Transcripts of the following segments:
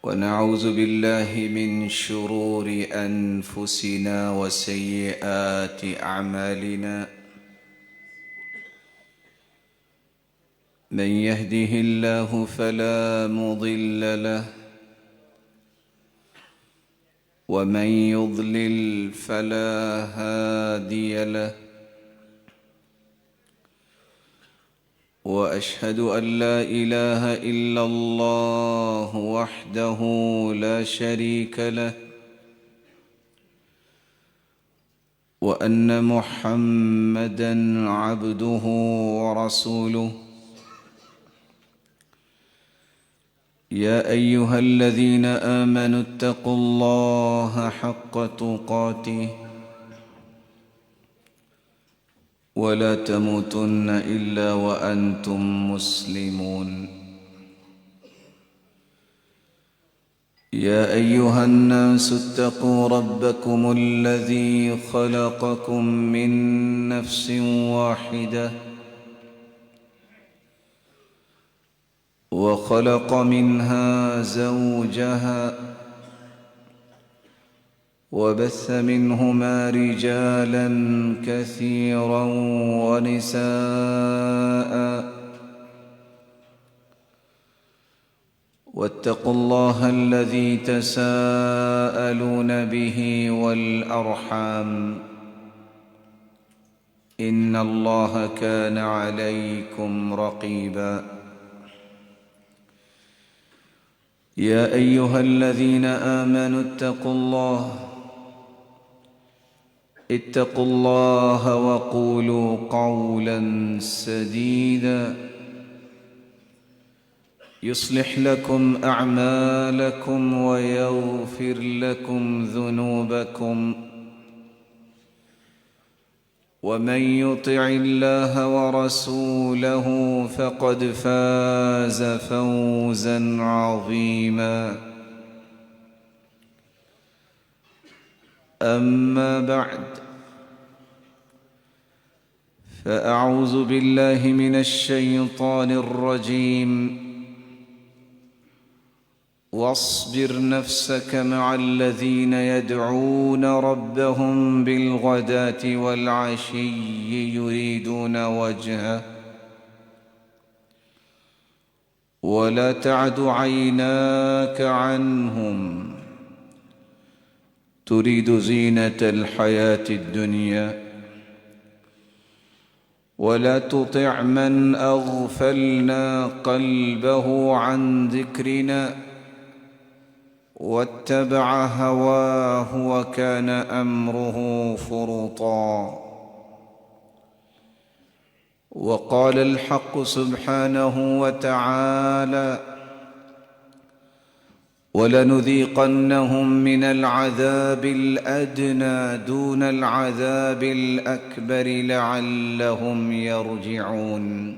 ونعوذ بالله من شرور أنفسنا وسيئات أعمالنا. من يهده الله فلا مضل له ومن يضلل فلا هادي له، وأشهد أن لا إله إلا الله وحده لا شريك له، وأن محمدًا عبده ورسوله. يا أيها الذين آمنوا اتقوا الله حق تقاته ولا تموتن إلا وأنتم مسلمون. يا أيها الناس اتقوا ربكم الذي خلقكم من نفس واحدة وخلق منها زوجها وبث منهما رجالا كثيرا ونساء، واتقوا الله الذي تساءلون به والأرحام، إن الله كان عليكم رقيبا. يا أيها الذين آمنوا اتقوا الله وقولوا قولا سديدا يصلح لكم أعمالكم ويغفر لكم ذنوبكم، ومن يطع الله ورسوله فقد فاز فوزا عظيما. أما بعد، فأعوذ بالله من الشيطان الرجيم. واصبر نفسك مع الذين يدعون ربهم بالغداة والعشي يريدون وجهه، ولا تعد عيناك عنهم تريد زينة الحياة الدنيا، ولا تطع من أغفلنا قلبه عن ذكرنا واتبع هواه وكان أمره فرطا. وقال الحق سبحانه وتعالى: ولنذيقنهم من العذاب الأدنى دون العذاب الأكبر لعلهم يرجعون۔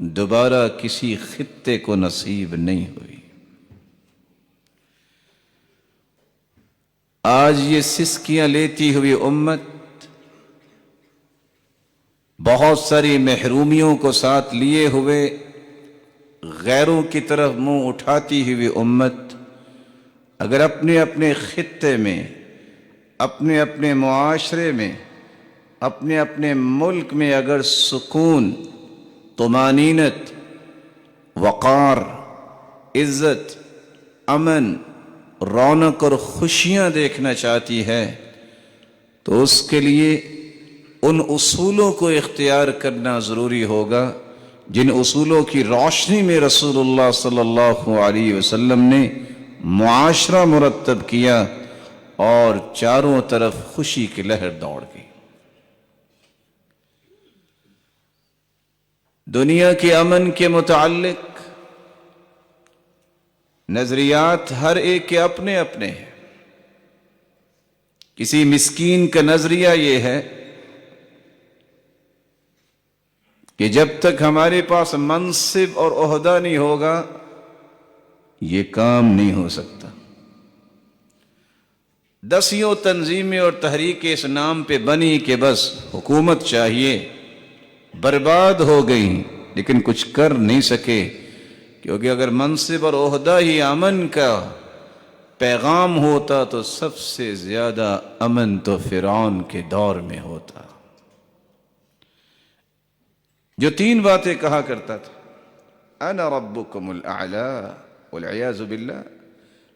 دوبارہ کسی خطے کو نصیب نہیں ہوئی۔ آج یہ سسکیاں لیتی ہوئی امت، بہت ساری محرومیوں کو ساتھ لیے ہوئے غیروں کی طرف منہ اٹھاتی ہوئی امت، اگر اپنے اپنے خطے میں، اپنے اپنے معاشرے میں، اپنے اپنے ملک میں اگر سکون، طمانینت، وقار، عزت، امن، رونق اور خوشیاں دیکھنا چاہتی ہے تو اس کے لیے ان اصولوں کو اختیار کرنا ضروری ہوگا جن اصولوں کی روشنی میں رسول اللہ صلی اللہ علیہ وسلم نے معاشرہ مرتب کیا اور چاروں طرف خوشی کی لہر دوڑ گئی۔ دنیا کے امن کے متعلق نظریات ہر ایک کے اپنے اپنے ہیں۔ کسی مسکین کا نظریہ یہ ہے کہ جب تک ہمارے پاس منصب اور عہدہ نہیں ہوگا یہ کام نہیں ہو سکتا۔ دسیوں تنظیمیں اور تحریکیں اس نام پہ بنی کہ بس حکومت چاہیے، برباد ہو گئیں لیکن کچھ کر نہیں سکے، کیونکہ اگر منصب اور عہدہ ہی امن کا پیغام ہوتا تو سب سے زیادہ امن تو فرعون کے دور میں ہوتا، جو 3 باتیں کہا کرتا تھا: انا ربکم الاعلی والعیاذ باللہ،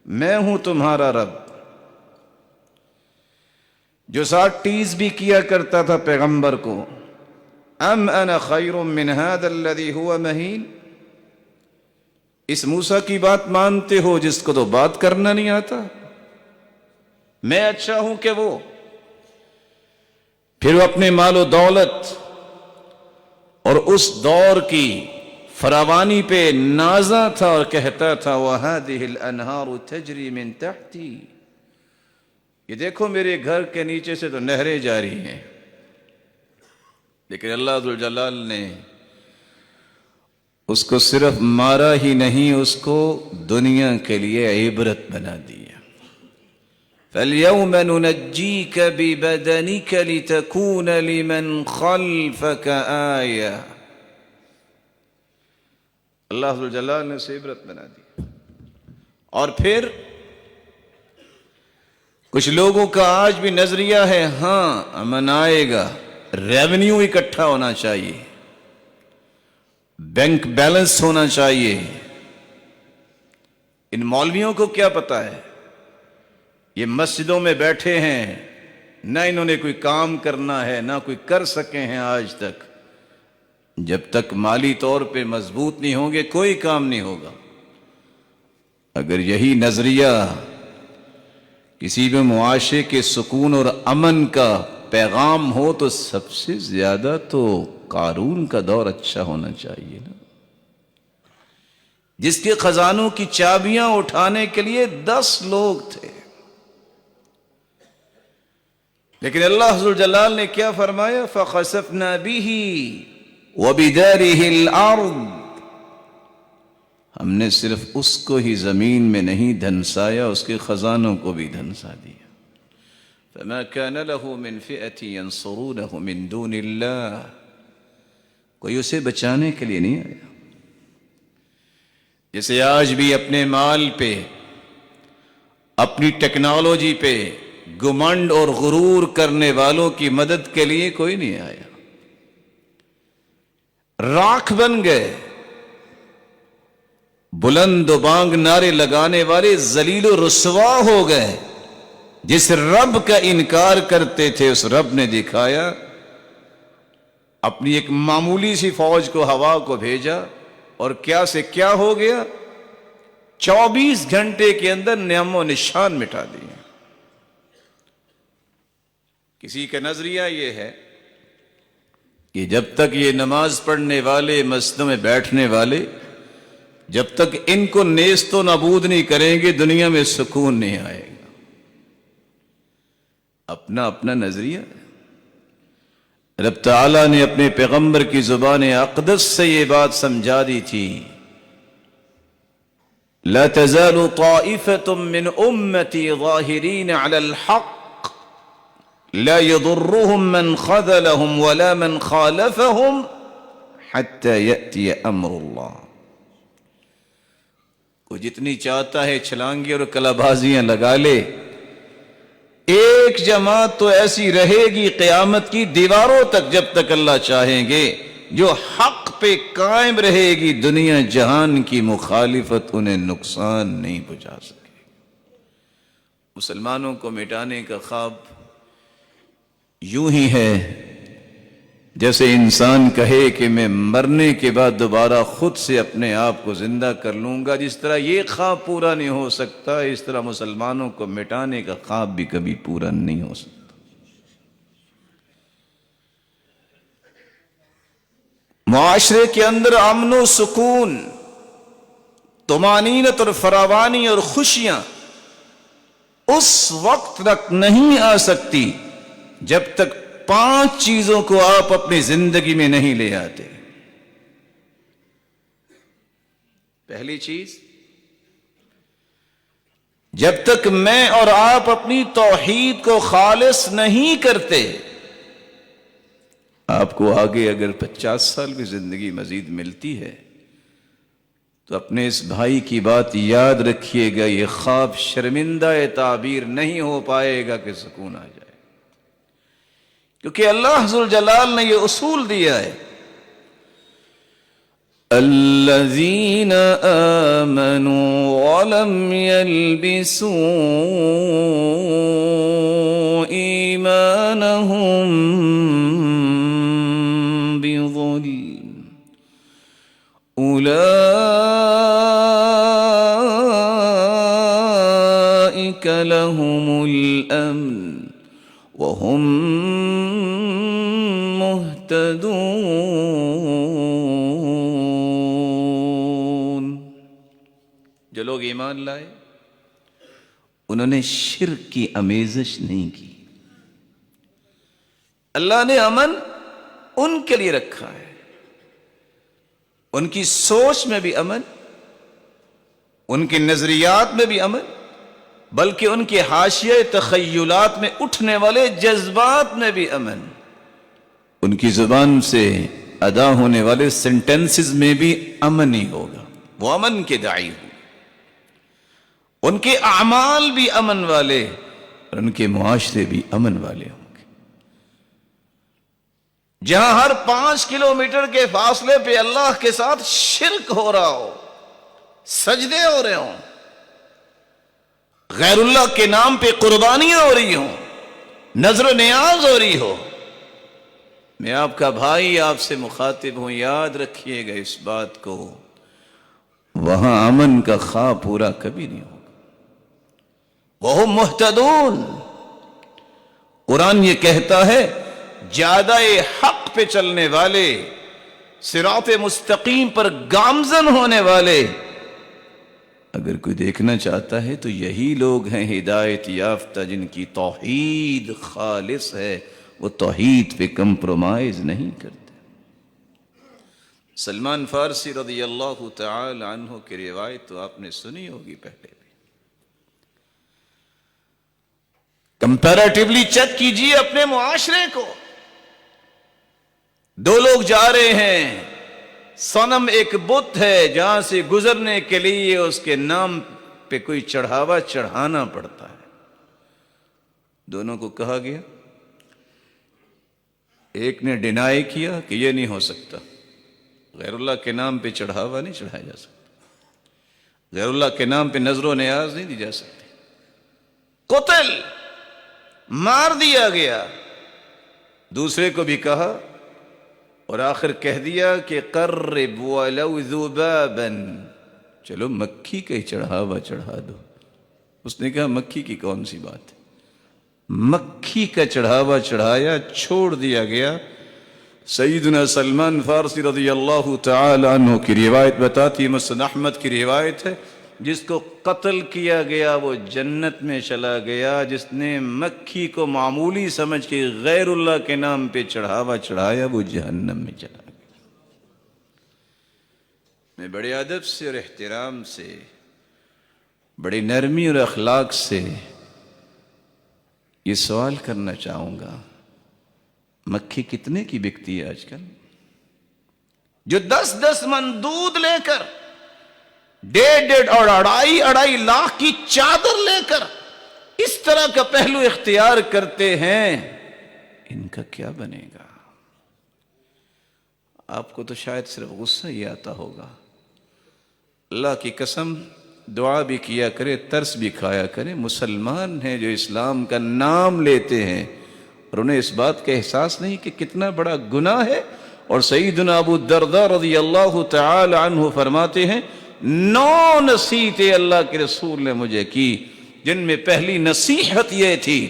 میں ہوں تمہارا رب، جو ساتھ ٹیز بھی کیا کرتا تھا پیغمبر کو: ام انا خیر من هذا الذی هو مہین، اس موسیٰ کی بات مانتے ہو جس کو تو بات کرنا نہیں آتا؟ میں اچھا ہوں کہ وہ؟ پھر وہ اپنے مال و دولت اور اس دور کی فراوانی پہ نازا تھا اور کہتا تھا: وَهَذِهِ الْأَنْهَارُ تَجْرِي مِن تَحْتِي، یہ دیکھو میرے گھر کے نیچے سے تو نہریں جاری ہیں۔ لیکن اللہ ذوالجلال نے اس کو صرف مارا ہی نہیں، اس کو دنیا کے لیے عبرت بنا دیا۔ فَالْيَوْمَ نُنَجِّيكَ بِبَدَنِكَ لِتَكُونَ لِمَنْ خَلْفَكَ آیَةً، اللہ ذوالجلال نے اسے عبرت بنا دی۔ اور پھر کچھ لوگوں کا آج بھی نظریہ ہے ہاں امن آئے گا، ریونیو اکٹھا ہونا چاہیے، بینک بیلنس ہونا چاہیے۔ ان مولویوں کو کیا پتا ہے؟ یہ مسجدوں میں بیٹھے ہیں، نہ انہوں نے کوئی کام کرنا ہے، نہ کوئی کر سکے ہیں آج تک۔ جب تک مالی طور پہ مضبوط نہیں ہوں گے کوئی کام نہیں ہوگا۔ اگر یہی نظریہ کسی بھی معاشرے کے سکون اور امن کا پیغام ہو تو سب سے زیادہ تو قارون کا دور اچھا ہونا چاہیے نا، جس کے خزانوں کی چابیاں اٹھانے کے لیے 10 لوگ تھے۔ لیکن اللہ ذوالجلال نے کیا فرمایا؟ فَخَسَفْنَا بِهِ وَبِدَارِهِ الْأَرْضِ، ہم نے صرف اس کو ہی زمین میں نہیں دھنسایا، اس کے خزانوں کو بھی دھنسا دیا۔ فَمَا كَانَ لَهُ مِنْ فِئَةٍ يَنْصُرُونَهُ مِنْ دُونِ اللَّهِ، کوئی اسے بچانے کے لیے نہیں آیا۔ جیسے آج بھی اپنے مال پہ، اپنی ٹیکنالوجی پہ گمنڈ اور غرور کرنے والوں کی مدد کے لیے کوئی نہیں آیا، راکھ بن گئے۔ بلند و بانگ نعرے لگانے والے ذلیل و رسوا ہو گئے۔ جس رب کا انکار کرتے تھے اس رب نے دکھایا، اپنی ایک معمولی سی فوج کو ہوا کو بھیجا اور کیا سے کیا ہو گیا، 24 گھنٹے کے اندر نام و نشان مٹا دیے۔ کسی کا نظریہ یہ ہے کہ جب تک یہ نماز پڑھنے والے، مسجدوں میں بیٹھنے والے، جب تک ان کو نیست و نابود نہیں کریں گے دنیا میں سکون نہیں آئے گا۔ اپنا اپنا نظریہ ہے۔ رب تعالیٰ نے اپنے پیغمبر کی زبان اقدس سے یہ بات سمجھا دی تھی، لا تزال طائفة من امتی ظاہرین علی الحق لا يضرهم من خذلهم ولا من خالفهم حتى يأتي امر اللہ۔ وہ جتنی چاہتا ہے چھلانگی اور کلابازیاں لگا لے، ایک جماعت تو ایسی رہے گی قیامت کی دیواروں تک، جب تک اللہ چاہیں گے، جو حق پہ قائم رہے گی، دنیا جہان کی مخالفت انہیں نقصان نہیں پہنچا سکے۔ مسلمانوں کو مٹانے کا خواب یوں ہی ہے جیسے انسان کہے کہ میں مرنے کے بعد دوبارہ خود سے اپنے آپ کو زندہ کر لوں گا۔ جس طرح یہ خواب پورا نہیں ہو سکتا، اس طرح مسلمانوں کو مٹانے کا خواب بھی کبھی پورا نہیں ہو سکتا۔ معاشرے کے اندر امن و سکون، طمانینت اور فراوانی اور خوشیاں اس وقت تک نہیں آ سکتی جب تک 5 چیزوں کو آپ اپنی زندگی میں نہیں لے آتے۔ پہلی چیز، جب تک میں اور آپ اپنی توحید کو خالص نہیں کرتے، آپ کو آگے اگر 50 سال کی زندگی مزید ملتی ہے تو اپنے اس بھائی کی بات یاد رکھیے گا، یہ خواب شرمندہ تعبیر نہیں ہو پائے گا کہ سکون آ جائے، کیونکہ اللہ ذوالجلال نے یہ اصول دیا ہے، الذین آمنوا ولم یلبسوا ایمانہم بظلم اولئک لهم الامن وهم مہتدون۔ جو لوگ ایمان لائے انہوں نے شرک کی آمیزش نہیں کی۔ اللہ نے امن ان کے لیے رکھا ہے، ان کی سوچ میں بھی امن، ان کے نظریات میں بھی امن، بلکہ ان کے حاشیہ تخیلات میں اٹھنے والے جذبات میں بھی امن، ان کی زبان سے ادا ہونے والے سینٹنسز میں بھی امن ہی ہوگا، وہ امن کے داعی ہوں، ان کے اعمال بھی امن والے اور ان کے معاشرے بھی امن والے ہوں گے۔ جہاں ہر 5 کلومیٹر کے فاصلے پہ اللہ کے ساتھ شرک ہو رہا ہو، سجدے ہو رہے ہوں، غیر اللہ کے نام پہ قربانیاں ہو رہی ہوں، نظر و نیاز ہو رہی ہو، میں آپ کا بھائی آپ سے مخاطب ہوں، یاد رکھیے گا اس بات کو، وہاں امن کا خواب پورا کبھی نہیں ہوگا۔ وہ مہتدون، قرآن یہ کہتا ہے جادہ حق پہ چلنے والے، صراط مستقیم پر گامزن ہونے والے، اگر کوئی دیکھنا چاہتا ہے تو یہی لوگ ہیں ہدایت یافتہ، جن کی توحید خالص ہے، وہ توحید پہ کمپرومائز نہیں کرتے۔ سلمان فارسی رضی اللہ تعالی عنہ کی روایت تو آپ نے سنی ہوگی پہلے بھی، کمپیریٹیولی چیک کیجئے اپنے معاشرے کو۔ 2 لوگ جا رہے ہیں، صنم ایک بت ہے، جہاں سے گزرنے کے لیے اس کے نام پہ کوئی چڑھاوا چڑھانا پڑتا ہے۔ دونوں کو کہا گیا، ایک نے ڈینائی کیا کہ یہ نہیں ہو سکتا، غیر اللہ کے نام پہ چڑھاوا نہیں چڑھایا جا سکتا، غیر اللہ کے نام پہ نظر و نیاز نہیں دی جا سکتی، قتل، مار دیا گیا۔ دوسرے کو بھی کہا اور آخر کہہ دیا کہ قرب ولو ذبابا، چلو مکھی کا ہی چڑھاوا چڑھا دو۔ اس نے کہا مکھی کی کون سی بات ہے، مکھی کا چڑھاوا چڑھایا، چھوڑ دیا گیا۔ سیدنا سلمان فارسی رضی اللہ تعالی عنہ کی روایت بتاتی ہے، مسند احمد کی روایت ہے، جس کو قتل کیا گیا وہ جنت میں چلا گیا، جس نے مکھی کو معمولی سمجھ کے غیر اللہ کے نام پہ چڑھاوا چڑھایا وہ جہنم میں چلا گیا۔ میں بڑے ادب سے اور احترام سے، بڑی نرمی اور اخلاق سے یہ سوال کرنا چاہوں گا، مکھی کتنے کی بکتی ہے آج کل؟ جو 10 من دودھ لے کر 1.5 اور 2.5 لاکھ کی چادر لے کر اس طرح کا پہلو اختیار کرتے ہیں، ان کا کیا بنے گا؟ آپ کو تو شاید صرف غصہ ہی آتا ہوگا۔ اللہ کی قسم دعا بھی کیا کرے، ترس بھی کھایا کرے۔ مسلمان ہیں جو اسلام کا نام لیتے ہیں اور انہیں اس بات کا احساس نہیں کہ کتنا بڑا گناہ ہے۔ اور سیدنا ابو الدرداء رضی اللہ تعالی عنہ فرماتے ہیں 9 نصیحتیں اللہ کے رسول نے مجھے کی، جن میں پہلی نصیحت یہ تھی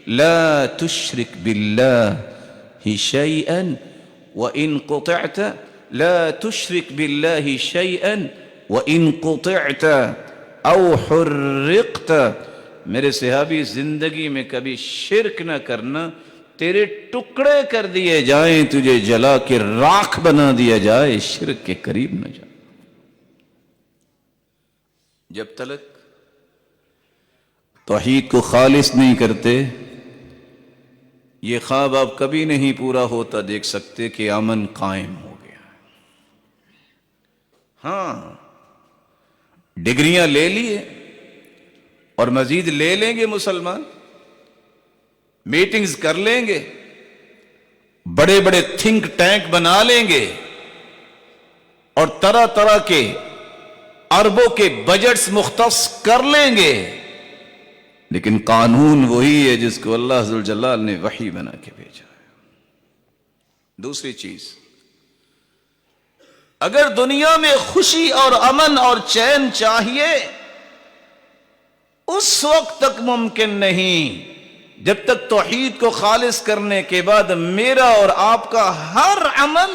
لا تشرک باللہ شیئا وَإِن قُطِعْتَ لا تشرک باللہ شیئا وَإِن قُطِعْتَ او حرقت۔ میرے صحابی زندگی میں کبھی شرک نہ کرنا، تیرے ٹکڑے کر دیے جائیں، تجھے جلا کے راکھ بنا دیا جائے، شرک کے قریب نہ جا۔ جب تلک توحید کو خالص نہیں کرتے، یہ خواب آپ کبھی نہیں پورا ہوتا دیکھ سکتے کہ امن قائم ہو گیا۔ ہاں، ڈگریاں لے لیے اور مزید لے لیں گے مسلمان، میٹنگز کر لیں گے، بڑے بڑے تھنک ٹینک بنا لیں گے اور طرح طرح کے اربوں کے بجٹس مختص کر لیں گے، لیکن قانون وہی ہے جس کو اللہ ذوالجلال نے وحی بنا کے بھیجا ہے۔ دوسری چیز، اگر دنیا میں خوشی اور امن اور چین چاہیے، اس وقت تک ممکن نہیں جب تک توحید کو خالص کرنے کے بعد میرا اور آپ کا ہر عمل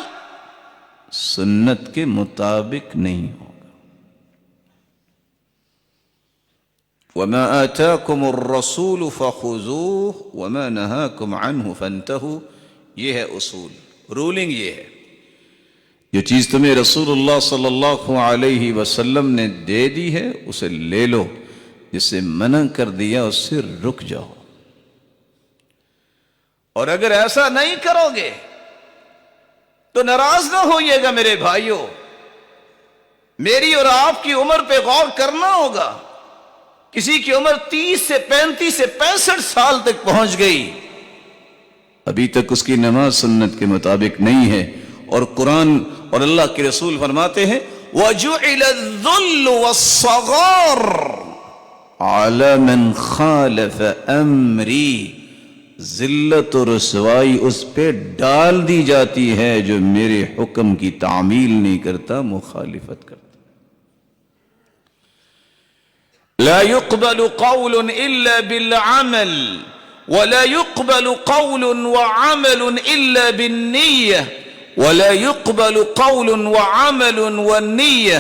سنت کے مطابق نہیں ہوگا۔ وَمَا آتَاكُمُ الرَّسُولُ فَخُذُوهُ وَمَا نَهَاكُمْ عَنْهُ فَانْتَهُوا، یہ ہے اصول، رولنگ یہ ہے، جو چیز تمہیں رسول اللہ صلی اللہ علیہ وسلم نے دے دی ہے اسے لے لو، جس سے منع کر دیا اس سے رک جاؤ۔ اور اگر ایسا نہیں کرو گے تو ناراض نہ ہوئیے گا میرے بھائیوں، میری اور آپ کی عمر پہ غور کرنا ہوگا۔ کسی کی عمر 30 سے 35 سے 65 سال تک پہنچ گئی، ابھی تک اس کی نماز سنت کے مطابق نہیں ہے، اور قرآن اور اللہ کے رسول فرماتے ہیں وَجُعِلَ الذُّلُّ وَالصَّغَارُ عَلَى مَنْ خَالَفَ أَمْرِي، ذلت و رسوائی اس پہ ڈال دی جاتی ہے جو میرے حکم کی تعمیل نہیں کرتا، مخالفت کرتا۔ لا يقبل قول إلا بالعمل ولا يقبل قول وعمل إلا بالنية ولا يقبل قول وعمل والنية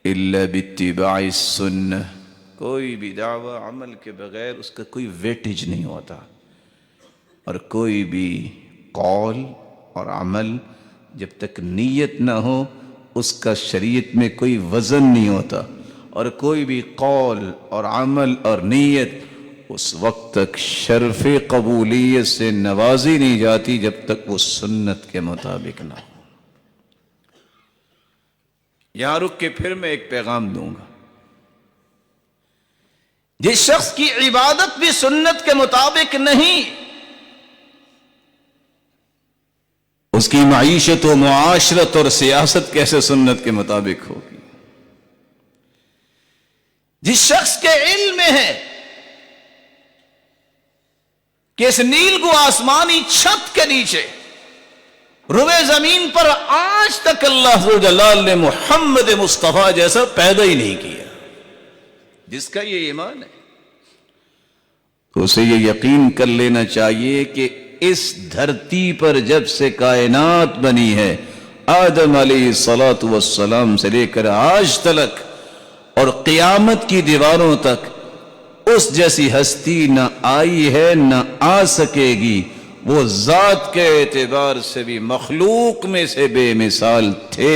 إلا باتباع السنة۔ کوئی بھی دعویٰ عمل کے بغیر اس کا کوئی ویٹیج نہیں ہوتا، اور کوئی بھی قول اور عمل جب تک نیت نہ ہو اس کا شریعت میں کوئی وزن نہیں ہوتا، اور کوئی بھی قول اور عمل اور نیت اس وقت تک شرف قبولیت سے نوازی نہیں جاتی جب تک وہ سنت کے مطابق نہ ہو۔ یہاں رک کے پھر میں ایک پیغام دوں گا، جس شخص کی عبادت بھی سنت کے مطابق نہیں، اس کی معیشت و معاشرت اور سیاست کیسے سنت کے مطابق ہوگی؟ جس شخص کے علم میں ہے کہ اس نیل کو آسمانی چھت کے نیچے روئے زمین پر آج تک اللہ جلال نے محمد مصطفیٰ جیسا پیدا ہی نہیں کیا، جس کا یہ ایمان ہے تو اسے یہ یقین کر لینا چاہیے کہ اس دھرتی پر جب سے کائنات بنی ہے، آدم علیہ الصلوۃ والسلام سے لے کر آج تک اور قیامت کی دیواروں تک اس جیسی ہستی نہ آئی ہے نہ آ سکے گی. وہ ذات کے اعتبار سے بھی مخلوق میں سے بے مثال تھے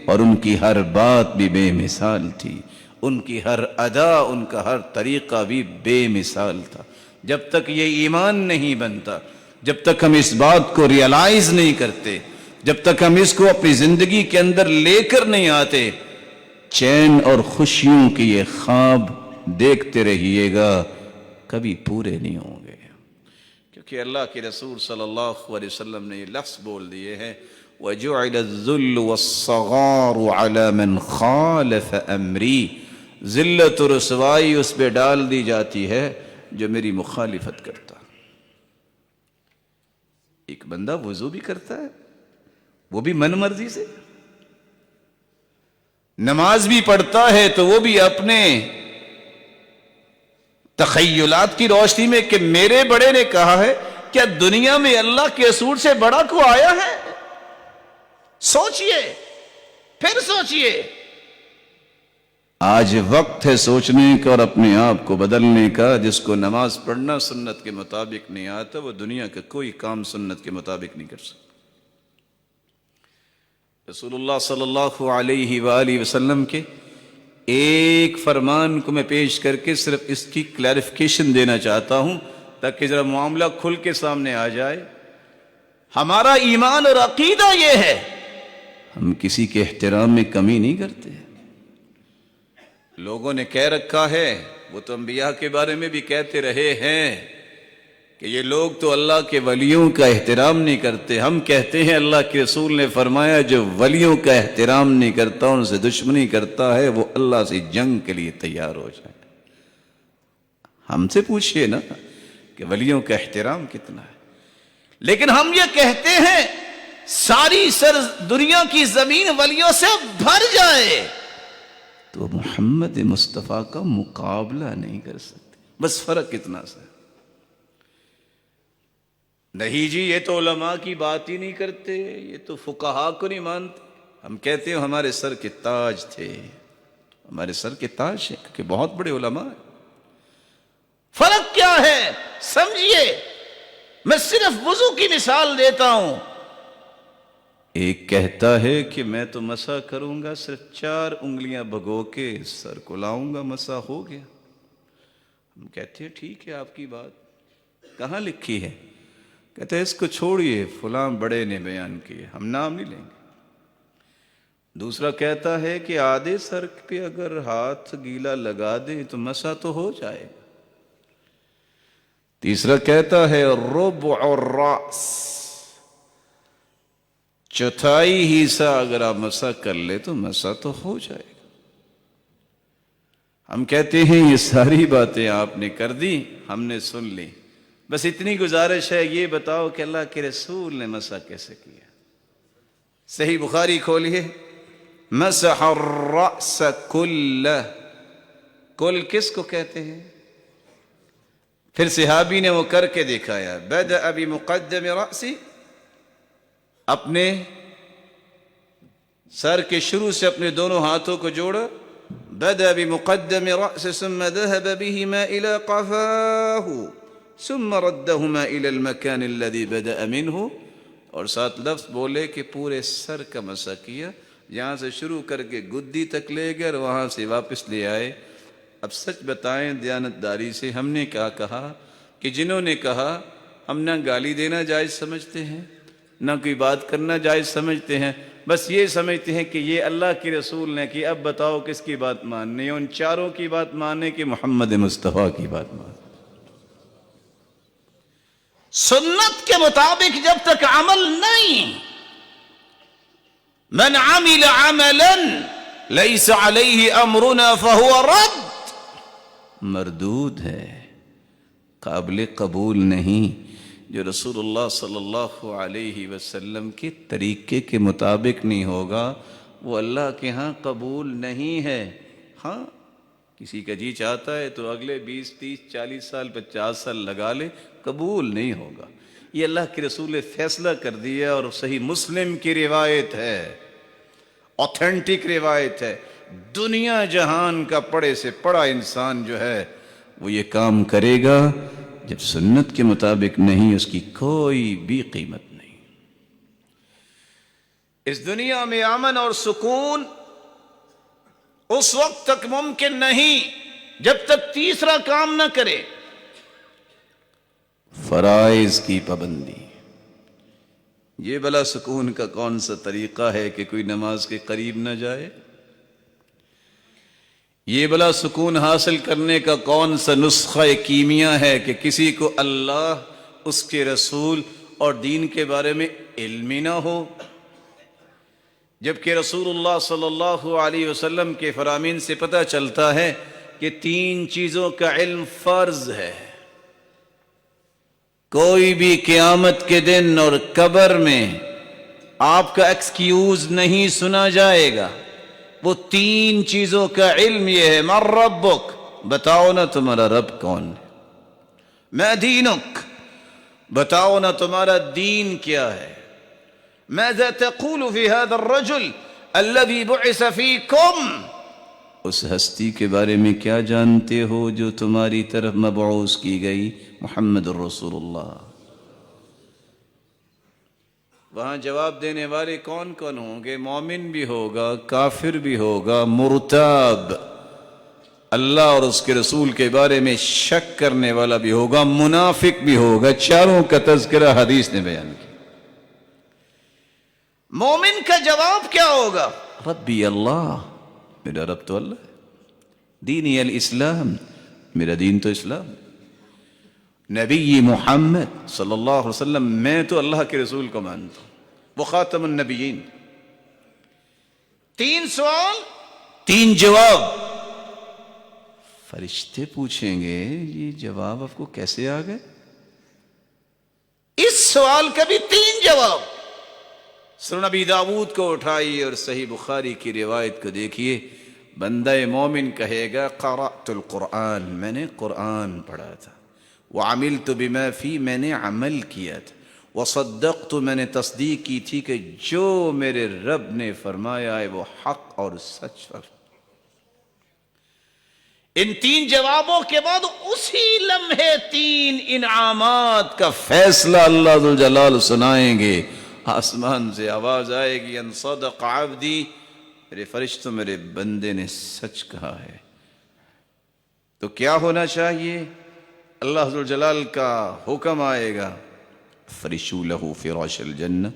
اور ان کی ہر بات بھی بے مثال تھی، ان کی ہر ادا، ان کا ہر طریقہ بھی بے مثال تھا. جب تک یہ ایمان نہیں بنتا، جب تک ہم اس بات کو ریئلائز نہیں کرتے، جب تک ہم اس کو اپنی زندگی کے اندر لے کر نہیں آتے، چین اور خوشیوں کی یہ خواب دیکھتے رہیے گا، کبھی پورے نہیں ہوں گے. کیونکہ اللہ کے رسول صلی اللہ علیہ وسلم نے یہ لفظ بول دیے ہیں وَجُعِلَ الذُّلُّ وَالصَّغَارُ عَلَى مَنْ خَالَفَ أَمْرِي. ذلت و رسوائی اس پہ ڈال دی جاتی ہے جو میری مخالفت کرتا. ایک بندہ وضو بھی کرتا ہے، وہ بھی من مرضی سے، نماز بھی پڑھتا ہے تو وہ بھی اپنے تخیلات کی روشنی میں کہ میرے بڑے نے کہا ہے. کیا دنیا میں اللہ کے رسول سے بڑا کو آیا ہے؟ سوچئے، پھر سوچئے. آج وقت ہے سوچنے کا اور اپنے آپ کو بدلنے کا. جس کو نماز پڑھنا سنت کے مطابق نہیں آتا وہ دنیا کا کوئی کام سنت کے مطابق نہیں کر سکتا. رسول اللہ صلی اللہ علیہ وآلہ وسلم کے ایک فرمان کو میں پیش کر کے صرف اس کی کلیریفیکیشن دینا چاہتا ہوں تاکہ ذرا معاملہ کھل کے سامنے آ جائے. ہمارا ایمان اور عقیدہ یہ ہے، ہم کسی کے احترام میں کمی نہیں کرتے. لوگوں نے کہہ رکھا ہے، وہ تو انبیاء کے بارے میں بھی کہتے رہے ہیں کہ یہ لوگ تو اللہ کے ولیوں کا احترام نہیں کرتے. ہم کہتے ہیں اللہ کے رسول نے فرمایا جو ولیوں کا احترام نہیں کرتا، ان سے دشمنی کرتا ہے، وہ اللہ سے جنگ کے لیے تیار ہو جائے. ہم سے پوچھئے نا کہ ولیوں کا احترام کتنا ہے. لیکن ہم یہ کہتے ہیں ساری دنیا کی زمین ولیوں سے بھر جائے تو محمد مصطفیٰ کا مقابلہ نہیں کر سکتے. بس فرق کتنا سا. نہیں جی یہ تو علماء کی بات ہی نہیں کرتے، یہ تو فقہاء کو نہیں مانتے. ہم کہتے ہیں ہمارے سر کے تاج تھے، ہمارے سر کے تاج ہیں کہ بہت بڑے علماء ہیں. فرق کیا ہے سمجھیے. میں صرف وضو کی مثال دیتا ہوں. ایک کہتا ہے کہ میں تو مسح کروں گا، صرف 4 انگلیاں بھگو کے سر کو لاؤں گا، مسح ہو گیا. ہم کہتے ہیں ٹھیک ہے آپ کی بات، کہاں لکھی ہے؟ کہتے ہیں اس کو چھوڑیے، فلاں بڑے نے بیان کیے، ہم نام نہیں لیں گے. دوسرا کہتا ہے کہ آدھے سر پہ اگر ہاتھ گیلا لگا دیں تو مسح تو ہو جائے. تیسرا کہتا ہے ربع الراس، چوتھائی حصہ اگر آپ مسح کر لے تو مسح تو ہو جائے گا. ہم کہتے ہیں یہ ساری باتیں آپ نے کر دی، ہم نے سن لی، بس اتنی گزارش ہے یہ بتاؤ کہ اللہ کے رسول نے مسح کیسے کیا. صحیح بخاری کھولیے، مسح الرأس کلہ. کل کس کو کہتے ہیں؟ پھر صحابی نے وہ کر کے دکھایا. بدأ بمقدم رأسی، اپنے سر کے شروع سے اپنے دونوں ہاتھوں کو جوڑا. بدأ بمقدم رأس ثم ذهب بهما إلى قفاه ثم ردهما إلى المكان الذي بدأ منه. اور ساتھ لفظ بولے کہ پورے سر کا مسح کیا، یہاں سے شروع کر کے گدی تک لے گئے اور وہاں سے واپس لے آئے. اب سچ بتائیں دیانتداری سے، ہم نے کیا کہا کہ جنہوں نے کہا ہم نہ گالی دینا جائز سمجھتے ہیں نہ کوئی بات کرنا جائز سمجھتے ہیں، بس یہ سمجھتے ہیں کہ یہ اللہ کے رسول نے کہ اب بتاؤ کس کی بات ماننی ہے، ان چاروں کی بات ماننے کہ محمد مصطفیٰ کی بات ماننے. سنت کے مطابق جب تک عمل نہیں، من عمل عملا ليس عليه امرنا فهو رد، مردود ہے، قابل قبول نہیں. جو رسول اللہ صلی اللہ علیہ وسلم کے طریقے کے مطابق نہیں ہوگا وہ اللہ کے ہاں قبول نہیں ہے. ہاں کسی کا جی چاہتا ہے تو اگلے 20 30 40 سال 50 سال لگا لے، قبول نہیں ہوگا. یہ اللہ کے رسول نے فیصلہ کر دیا. اور صحیح مسلم کی روایت ہے، اوتھینٹک روایت ہے، دنیا جہان کا بڑے سے بڑا انسان جو ہے وہ یہ کام کرے گا، جب سنت کے مطابق نہیں، اس کی کوئی بھی قیمت نہیں۔ اس دنیا میں امن اور سکون اس وقت تک ممکن نہیں جب تک تیسرا کام نہ کرے، فرائض کی پابندی۔ یہ بلا سکون کا کون سا طریقہ ہے کہ کوئی نماز کے قریب نہ جائے؟ یہ بلا سکون حاصل کرنے کا کون سا نسخہ کیمیا ہے کہ کسی کو اللہ، اس کے رسول اور دین کے بارے میں علم ہی نہ ہو؟ جبکہ رسول اللہ صلی اللہ علیہ وسلم کے فرامین سے پتہ چلتا ہے کہ 3 چیزوں کا علم فرض ہے۔ کوئی بھی قیامت کے دن اور قبر میں آپ کا ایکسکیوز نہیں سنا جائے گا۔ وہ 3 چیزوں کا علم یہ ہے، من ربک، بتاؤ نا تمہارا رب کون ہے، ما دینک، بتاؤ نا تمہارا دین کیا ہے، ماذا تقول فی هذا الرجل الذي بعث فیکم، اس ہستی کے بارے میں کیا جانتے ہو جو تمہاری طرف مبعوث کی گئی، محمد الرسول اللہ۔ وہاں جواب دینے والے کون کون ہوں گے؟ مومن بھی ہوگا، کافر بھی ہوگا، مرتاب، اللہ اور اس کے رسول کے بارے میں شک کرنے والا بھی ہوگا، منافق بھی ہوگا۔ چاروں کا تذکرہ حدیث نے بیان کیا۔ مومن کا جواب کیا ہوگا؟ ربی اللہ، میرا رب تو اللہ ہے، دینی الاسلام، میرا دین تو اسلام، نبی محمد صلی اللہ علیہ وسلم، میں تو اللہ کے رسول کو مانتا ہوں، وہ خاتم النبیین۔ 3 سوال، 3 جواب۔ فرشتے پوچھیں گے یہ جواب آپ کو کیسے آ گئے؟ اس سوال کا بھی 3 جواب۔ سنن ابی داؤد کو اٹھائیے اور صحیح بخاری کی روایت کو دیکھیے، بندہ مومن کہے گا قرأت القرآن، میں نے قرآن پڑھا تھا، وعملت بما فی، میں نے عمل کیا تھا، وصدقت، میں نے تصدیق کی تھی کہ جو میرے رب نے فرمایا ہے وہ حق اور سچ ہے۔ ان 3 جوابوں کے بعد اسی لمحے 3 انعامات کا فیصلہ اللہ ذوالجلال سنائیں گے۔ آسمان سے آواز آئے گی، ان صدق عبدی، میرے فرشتوں، میرے بندے نے سچ کہا ہے۔ تو کیا ہونا چاہیے؟ اللہ ذوالجلال کا حکم آئے گا، فرشوا لہ فراش الجنہ،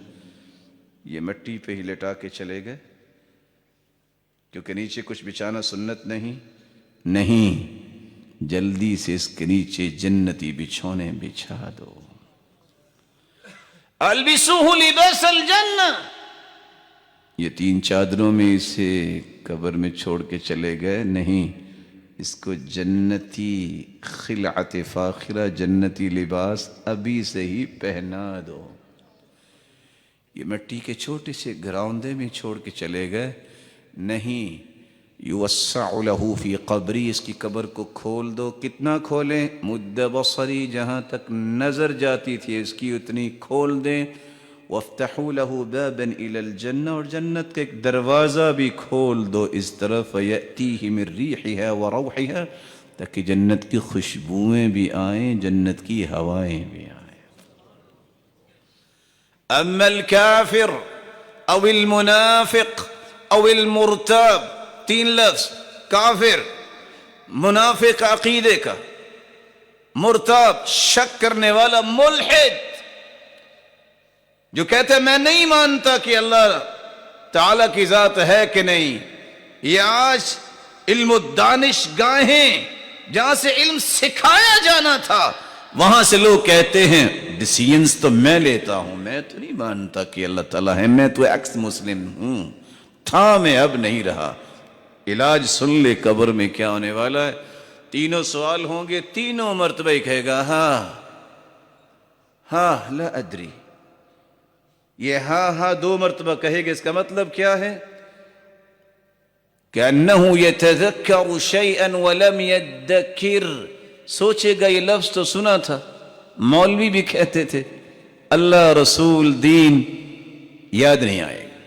یہ مٹی پہ ہی لٹا کے چلے گئے، کیونکہ نیچے کچھ بچھانا سنت نہیں، جلدی سے اس کے نیچے جنتی بچھونے بچھا دو۔ البسوہ لباس الجنہ، یہ 3 چادروں میں اسے قبر میں چھوڑ کے چلے گئے نہیں، اس کو جنتی خلعت فاخرہ، جنتی لباس ابھی سے ہی پہنا دو۔ یہ مٹی کے چھوٹے سے گراؤندے میں چھوڑ کے چلے گئے نہیں، یوسع لہ فی قبری، اس کی قبر کو کھول دو۔ کتنا کھولیں؟ مد بصری، جہاں تک نظر جاتی تھی اس کی اتنی کھول دیں۔ وافتحوا لہ بابا الی الجنہ، اور جنت کا ایک دروازہ بھی کھول دو اس طرف، یأتیہ من ریحہا وروحہا، تاکہ جنت کی خوشبوئیں بھی آئیں، جنت کی ہوائیں بھی آئیں۔ اما الکافر او المنافق او المرتاب، 3 لفظ، کافر، منافق عقیدے کا، مرتاب شک کرنے والا، ملحد جو کہتے ہیں میں نہیں مانتا کہ اللہ تعالیٰ کی ذات ہے کہ نہیں۔ یہ آج علم الدانش گاہیں جہاں سے علم سکھایا جانا تھا، وہاں سے لوگ کہتے ہیں ڈیسیژنز تو میں لیتا ہوں، میں تو نہیں مانتا کہ اللہ تعالیٰ ہے، میں تو ایکس مسلم ہوں، تھا میں اب نہیں رہا۔ علاج سن لے، قبر میں کیا ہونے والا ہے؟ 3 سوال ہوں گے، 3 مرتبہ ہی کہے گا ہاں ہاں لا ادری۔ یہ ہاں 2 مرتبہ کہے گا، اس کا مطلب کیا ہے؟ كأنه يتذكر شيئا ولم يدكر، سوچے گا یہ لفظ تو سنا تھا، مولوی بھی کہتے تھے، اللہ، رسول، دین یاد نہیں آئے گا۔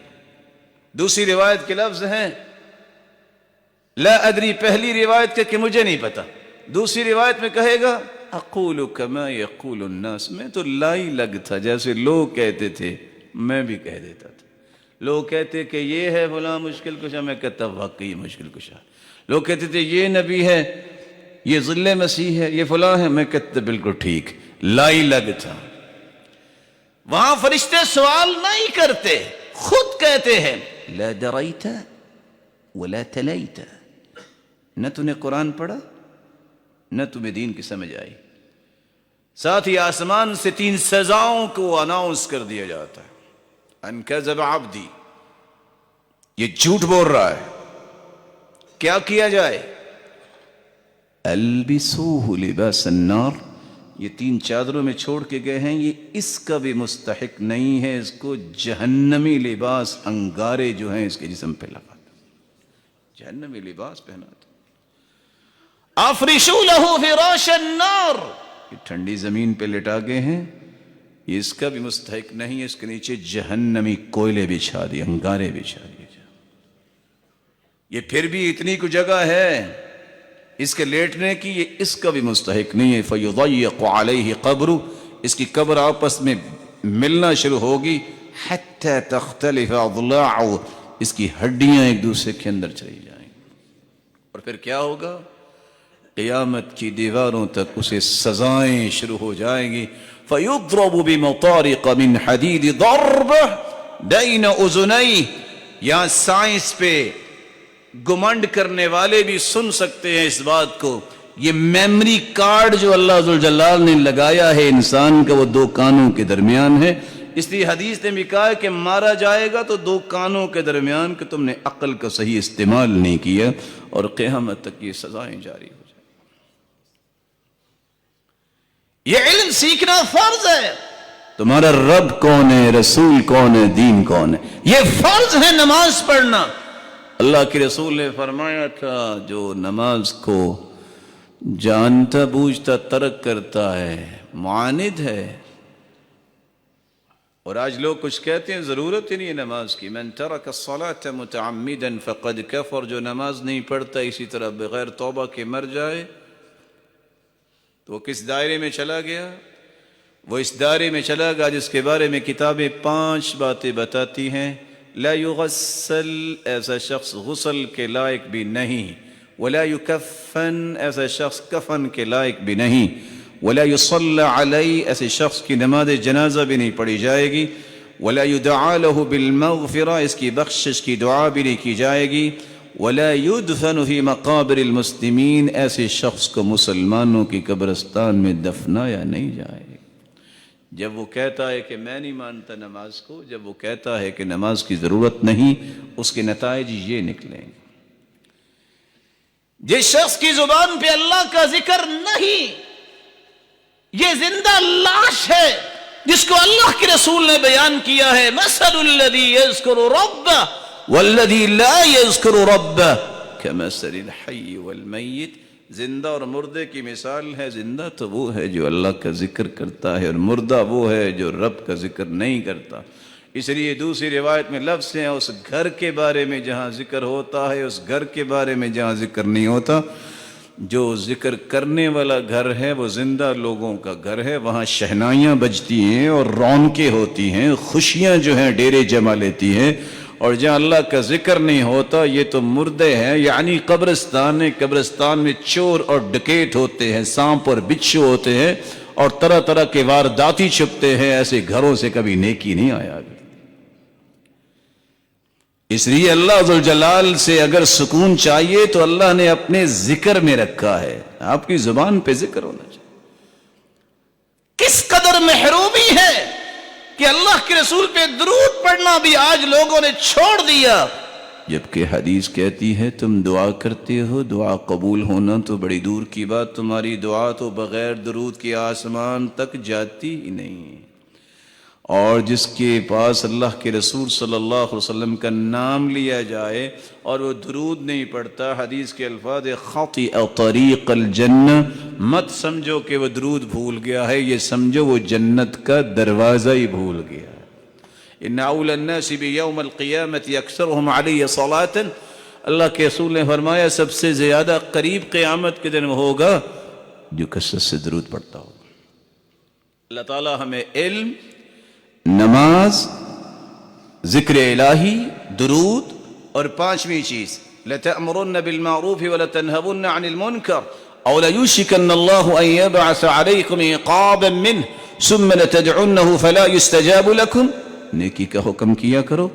دوسری روایت کے لفظ ہیں لا ادری پہلی روایت کہ مجھے نہیں پتا، دوسری روایت میں کہے گا اقول کما یقول الناس، میں تو لائی لگ تھا، جیسے لوگ کہتے تھے میں بھی کہہ دیتا تھا۔ لوگ کہتے کہ یہ ہے فلاں مشکل کشا، میں کہتا واقعی مشکل کشا۔ لوگ کہتے تھے یہ نبی ہے، یہ ذل مسیح ہے، یہ فلاں ہے، میں کہتا بالکل ٹھیک، لائی لگ تھا۔ وہاں فرشتے سوال نہیں کرتے، خود کہتے ہیں لا دریت ولا تلیت، نہ تو نے قرآن پڑھا نہ تمہیں دین کی سمجھ آئی۔ ساتھ ہی آسمان سے 3 سزاؤں کو اناؤنس کر دیا جاتا ہے، ان کذب عبدی، یہ جھوٹ بول رہا ہے، کیا کیا جائے؟ البسوہ لباس النار، یہ 3 چادروں میں چھوڑ کے گئے ہیں، یہ اس کا بھی مستحق نہیں ہے، اس کو جہنمی لباس انگارے جو ہیں اس کے جسم پہ لگا دو، جہنمی لباس پہنا دو۔ افرشوا لہ فراش النار، یہ ٹھنڈی زمین پہ لٹا گئے ہیں، یہ اس کا بھی مستحق نہیں ہے، اس کے نیچے جہنمی کوئلے بچھا دیے، انگارے بچھا دیے۔ یہ پھر بھی اتنی کو جگہ ہے اس کے لیٹنے کی، یہ اس کا بھی مستحق نہیں ہے۔ فَيُضَيِّقُ عَلَيْهِ قَبْرُ، اس کی قبر آپس میں ملنا شروع ہوگی، حَتَّى تَخْتَلِفَ أَضْلَاعُهُ، اس کی ہڈیاں ایک دوسرے کے اندر چلی جائیں گی۔ اور پھر کیا ہوگا؟ قیامت کی دیواروں تک اسے سزائیں شروع ہو جائیں گی۔ فَيُضْرَبُ بِمَطَارِقَ مِنْ حَدِيدِ ضَرْبَهْ بَيْنَ أُذُنَيْهِ، یہاں سائنس پہ گمنڈ کرنے والے بھی سن سکتے ہیں اس بات کو، یہ میمری کارڈ جو اللہ ذوالجلال نے لگایا ہے انسان کا، وہ 2 کانوں کے درمیان ہے۔ اس لیے حدیث نے بھی کہا ہے کہ مارا جائے گا تو 2 کانوں کے درمیان، کہ تم نے عقل کا صحیح استعمال نہیں کیا، اور قیامت تک یہ سزائیں جاری ہو جائیں۔ یہ علم سیکھنا فرض ہے۔ تمہارا رب کون ہے، رسول کون ہے، دین کون ہے، یہ فرض ہے نماز پڑھنا۔ اللہ کے رسول نے فرمایا تھا جو نماز کو جانتا بوجھتا ترک کرتا ہے معاند ہے۔ اور آج لوگ کچھ کہتے ہیں ضرورت ہی نہیں ہے نماز کی، من ترک الصلاة متعمدا فقد کفر، جو نماز نہیں پڑھتا اسی طرح بغیر توبہ کے مر جائے تو وہ کس دائرے میں چلا گیا؟ وہ اس دائرے میں چلا گیا جس کے بارے میں کتابیں 5 باتیں بتاتی ہیں۔ لا یغسل، ایسا شخص غسل کے لائق بھی نہیں، ولا یکفن، ایسا شخص کفن کے لائق بھی نہیں، ولا یصلی علیہ، ایسے شخص کی نماز جنازہ بھی نہیں پڑھی جائے گی، ولا یدعا لہ بالمغفرہ، اس کی بخشش کی دعا بھی نہیں کی جائے گی، ولا یدفن فی مقابر المسلمین، ایسے شخص کو مسلمانوں کی قبرستان میں دفنایا نہیں جائے گا۔ جب وہ کہتا ہے کہ میں نہیں مانتا نماز کو، جب وہ کہتا ہے کہ نماز کی ضرورت نہیں، اس کے نتائج یہ نکلیں گے۔ جس شخص کی زبان پہ اللہ کا ذکر نہیں، یہ زندہ لاش ہے جس کو اللہ کے رسول نے بیان کیا ہے، مثل الذی یذکر ربہ والذی لا یذکر ربہ کمثل الحی والمیت، زندہ اور مردے کی مثال ہے، زندہ تو وہ ہے جو اللہ کا ذکر کرتا ہے، اور مردہ وہ ہے جو رب کا ذکر نہیں کرتا۔ اس لیے دوسری روایت میں لفظ ہیں اس گھر کے بارے میں جہاں ذکر ہوتا ہے، اس گھر کے بارے میں جہاں ذکر نہیں ہوتا۔ جو ذکر کرنے والا گھر ہے وہ زندہ لوگوں کا گھر ہے، وہاں شہنائیاں بجتی ہیں اور رونقیں ہوتی ہیں، خوشیاں جو ہیں ڈیرے جما لیتی ہیں۔ اور جہاں اللہ کا ذکر نہیں ہوتا یہ تو مردے ہیں، یعنی قبرستان ہے، قبرستان میں چور اور ڈکیت ہوتے ہیں، سانپ اور بچھو ہوتے ہیں، اور طرح طرح کے وارداتی چھپتے ہیں، ایسے گھروں سے کبھی نیکی نہیں آیا۔ اس لیے اللہ ذوالجلال سے اگر سکون چاہیے تو اللہ نے اپنے ذکر میں رکھا ہے، آپ کی زبان پہ ذکر ہونا چاہیے۔ کس قدر محرومی ہے کہ اللہ کے رسول پہ درود پڑھنا بھی آج لوگوں نے چھوڑ دیا، جبکہ حدیث کہتی ہے تم دعا کرتے ہو، دعا قبول ہونا تو بڑی دور کی بات، تمہاری دعا تو بغیر درود کے آسمان تک جاتی ہی نہیں۔ اور جس کے پاس اللہ کے رسول صلی اللہ علیہ وسلم کا نام لیا جائے اور وہ درود نہیں پڑھتا، حدیث کے الفاظ خاطئ طریق الجنہ، مت سمجھو کہ وہ درود بھول گیا ہے، یہ سمجھو وہ جنت کا دروازہ ہی بھول گیا ہے۔ ان اول الناس بیوم القیامت اکثرهم علی صلاۃ، اللہ کے رسول نے فرمایا سب سے زیادہ قریب قیامت کے دن وہ ہوگا جو کثرت سے درود پڑھتا ہوگا۔ اللہ تعالی ہمیں علم، نماز، ذکر الہی، درود اور پانچویں چیز لَتَأْمُرُنَّ بِالْمَعْرُوفِ وَلَتَنْهَوُنَّ عَنِ الْمُنْكَرِ أَوْ لَيُوشِكَنَّ اللَّهُ أَن يَبْعَثَ عَلَيْكُمْ عِقَابًا مِّنْهُ ثُمَّ لَتَدْعُنَّهُ فَلَا يُسْتَجَابُ لَكُمْ۔ نیکی کا حکم کیا کرو،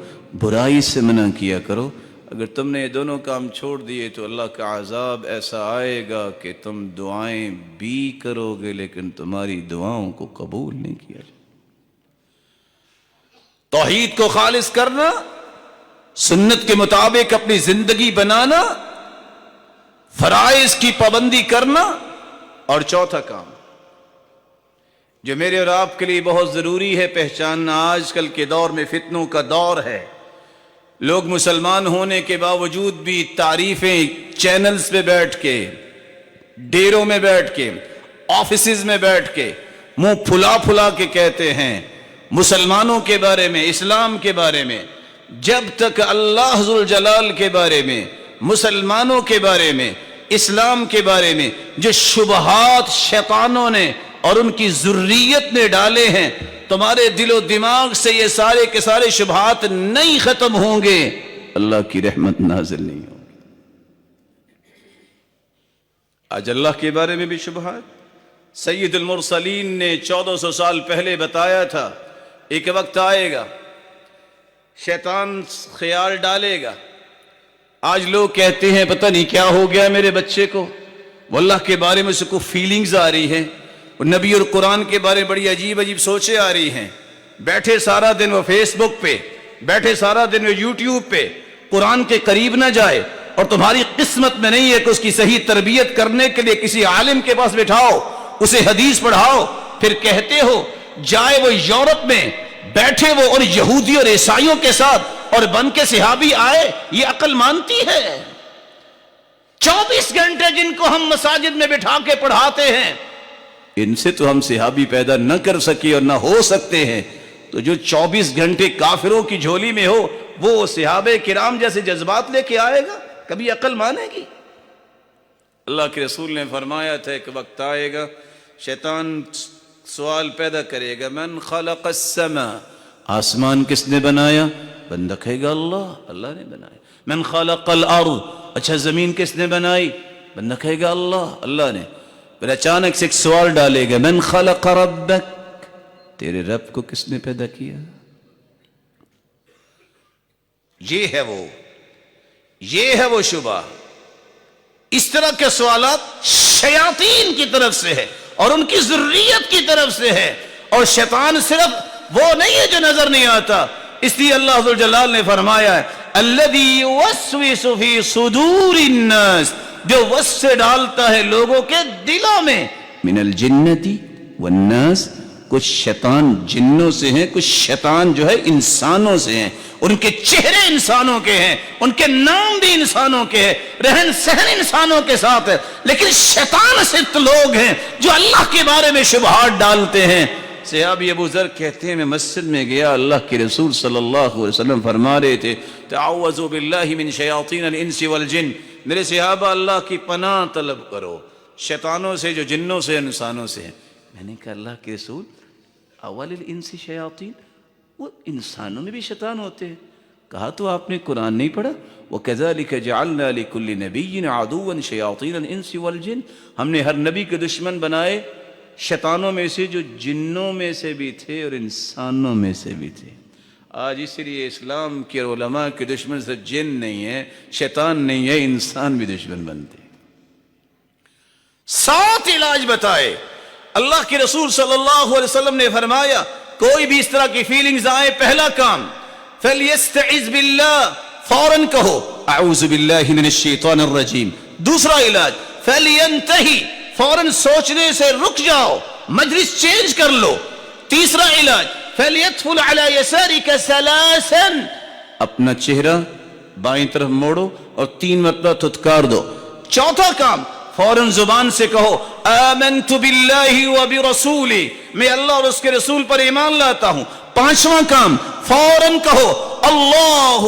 برائی سے منع کیا کرو۔ اگر تم نے یہ دونوں کام چھوڑ دیے تو اللہ کا عذاب ایسا آئے گا کہ تم دعائیں بھی کرو گے لیکن تمہاری دعاؤں کو قبول نہیں کیا جائے۔ توحید کو خالص کرنا، سنت کے مطابق اپنی زندگی بنانا، فرائض کی پابندی کرنا، اور چوتھا کام جو میرے اور آپ کے لیے بہت ضروری ہے پہچاننا، آج کل کے دور میں فتنوں کا دور ہے، لوگ مسلمان ہونے کے باوجود بھی تعریفیں چینلز پہ بیٹھ کے، ڈیروں میں بیٹھ کے، آفیسز میں بیٹھ کے منہ پھلا پھلا کے کہتے ہیں مسلمانوں کے بارے میں، اسلام کے بارے میں۔ جب تک اللہ ذوالجلال کے بارے میں، مسلمانوں کے بارے میں، اسلام کے بارے میں جو شبہات شیطانوں نے اور ان کی ذریت نے ڈالے ہیں، تمہارے دل و دماغ سے یہ سارے کے سارے شبہات نہیں ختم ہوں گے، اللہ کی رحمت نازل نہیں ہوگی۔ آج اللہ کے بارے میں بھی شبہات، سید المرسلین نے 1400 سال پہلے بتایا تھا ایک وقت آئے گا شیطان خیال ڈالے گا۔ آج لوگ کہتے ہیں پتہ نہیں کیا ہو گیا میرے بچے کو، وہ اللہ کے بارے میں اس کو فیلنگز آ رہی ہیں، نبی اور قرآن کے بارے میں بڑی عجیب عجیب سوچیں آ رہی ہیں، بیٹھے سارا دن وہ فیس بک پہ، بیٹھے سارا دن وہ یوٹیوب پہ، قرآن کے قریب نہ جائے، اور تمہاری قسمت میں نہیں ہے کہ اس کی صحیح تربیت کرنے کے لیے کسی عالم کے پاس بٹھاؤ، اسے حدیث پڑھاؤ، پھر کہتے ہو جائے وہ یورپ میں بیٹھے وہ اور یہودی اور عیسائیوں کے ساتھ اور بن کے صحابی آئے، یہ عقل مانتی ہے؟ 24 گھنٹے جن کو ہم مساجد میں بٹھا کے پڑھاتے ہیں، ان سے تو ہم صحابی پیدا نہ کر سکے اور نہ ہو سکتے ہیں، تو جو 24 گھنٹے کافروں کی جھولی میں ہو وہ صحابہ کرام جیسے جذبات لے کے آئے گا؟ کبھی عقل مانے گی؟ اللہ کے رسول نے فرمایا تھا ایک وقت آئے گا شیطان سوال پیدا کرے گا، من خلق السماء، آسمان کس نے بنایا؟ بندہ کہے گا اللہ نے بنایا۔ من خلق الارض، اچھا زمین کس نے بنائی؟ بندہ کہے گا اللہ نے۔ پھر اچانک سے ایک سوال ڈالے گا، من خلق ربک، تیرے رب کو کس نے پیدا کیا؟ یہ ہے وہ شبہ۔ اس طرح کے سوالات شیاطین کی طرف سے ہے اور ان کی ذریت کی طرف سے ہے، اور شیطان صرف وہ نہیں ہے جو نظر نہیں آتا، اس لیے اللہ ذوالجلال نے فرمایا ہے الذی یوسوس فی صدور الناس، جو وسوسے ڈالتا ہے لوگوں کے دلوں میں، من الجنۃ والناس، کچھ شیطان جنوں سے ہیں، کچھ شیطان جو ہے انسانوں سے ہیں، ان کے چہرے انسانوں کے ہیں، ان کے نام بھی انسانوں کے ہیں، رہن سہن انسانوں کے ساتھ ہے، لیکن شیطان صرف لوگ ہیں جو اللہ کے بارے میں شبہات ڈالتے ہیں۔ صحابی ابو ذر کہتے ہیں میں مسجد میں گیا، اللہ کے رسول صلی اللہ علیہ وسلم فرما رہے تھے تعوذوا باللہ من شیاطین الانس والجن، میرے صحابہ اللہ کی پناہ طلب کرو شیطانوں سے جو جنوں سے انسانوں سے ہیں۔ میں نے کہا اللہ کے رسول اول الانس شیاطین، وہ انسانوں میں بھی شیطان ہوتے ہیں؟ کہا تو آپ نے قرآن نہیں پڑھا؟ وَكَذَلِكَ جَعَلْنَا لِكُلِّ نَبِيٍّ عَدُوًّا شَيَاطِينَ الْإِنسِ وَالْجِنِّ، ہم نے ہر نبی کے دشمن بنائے شیطانوں میں سے جو جنوں میں سے بھی تھے اور انسانوں میں سے بھی تھے۔ آج اس لیے اسلام کے علماء کے دشمن سے جن نہیں ہے، شیطان نہیں ہے، انسان بھی دشمن بنتے۔ 7 علاج بتائے اللہ کے رسول صلی اللہ علیہ وسلم نے فرمایا کوئی بھی اس طرح کی فیلنگز آئے، پہلا کام فَلْيَسْتَعِذْ بِاللَّهِ، فوراً کہو اعوذ باللہ من الشیطان الرجیم۔ دوسرا علاج فَلْيَنْتَهِ، فوراً سوچنے سے رک جاؤ، مجلس چینج کر لو۔ تیسرا علاج فَلْيَتْفُلْ عَلَى يَسَارِكَ ثَلَاثًا، اپنا چہرہ بائیں طرف موڑو اور 3 مرتبہ تھتکار دو۔ چوتھا کام فوراً زبان سے کہو آمنت باللہ وبرسولہ، میں اللہ اور اس کے رسول پر ایمان لاتا ہوں۔ 5واں کام فوراً کہو اللہ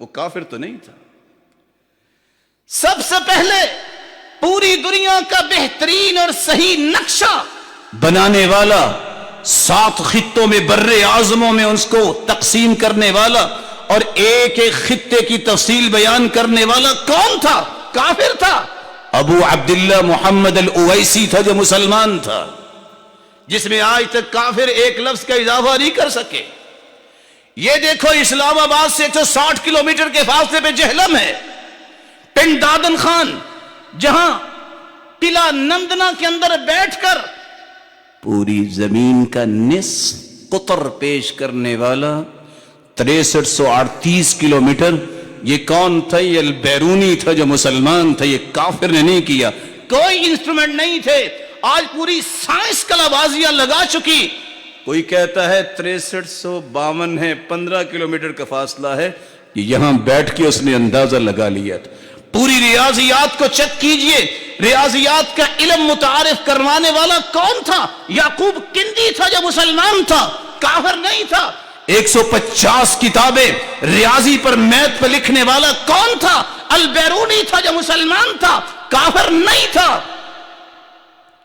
وہ کافر تو نہیں تھا. سب سے پہلے پوری دنیا کا بہترین اور صحیح نقشہ بنانے والا، 7 خطوں میں بر اعظموں میں اس کو تقسیم کرنے والا اور ایک ایک خطے کی تفصیل بیان کرنے والا کون تھا؟ کافر تھا. ابو عبداللہ محمد الاویسی تھا جو مسلمان تھا، جس میں آج تک کافر ایک لفظ کا اضافہ نہیں کر سکے. یہ دیکھو اسلام آباد سے 160 کلومیٹر کے فاصلے پہ جہلم ہے، پنڈ دادن خان، جہاں قلعہ نندنا کے اندر بیٹھ کر پوری زمین کا نصف قطر پیش کرنے والا 6338 کلومیٹر. یہ کون تھا؟ یہ البیرونی تھا جو مسلمان تھا. یہ کافر نے نہیں کیا. کوئی انسٹرومنٹ نہیں تھے. آج پوری سائنس کلا بازیاں لگا چکی. کوئی کہتا ہے 6352 ہے، 15 کلومیٹر کا فاصلہ ہے. یہاں بیٹھ کے اس نے اندازہ لگا لیا تھا. پوری ریاضیات کو چیک کیجئے. ریاضیات کا علم متعارف کروانے والا کون تھا؟ یعقوب کندی تھا جو مسلمان تھا، کافر نہیں تھا. 150 کتابیں ریاضی پر، میتھ پر لکھنے والا کون تھا؟ البیرونی تھا جو مسلمان تھا، کافر نہیں تھا.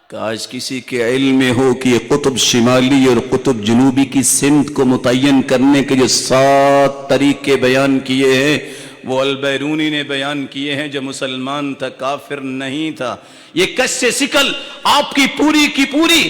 کاش کسی کے علم میں ہو کہ یہ قطب شمالی اور قطب جنوبی کی سمت کو متعین کرنے کے جو 7 طریقے بیان کیے ہیں وہ البیرونی نے بیان کیے ہیں جو مسلمان تھا، کافر نہیں تھا. یہ کش سکل آپ کی پوری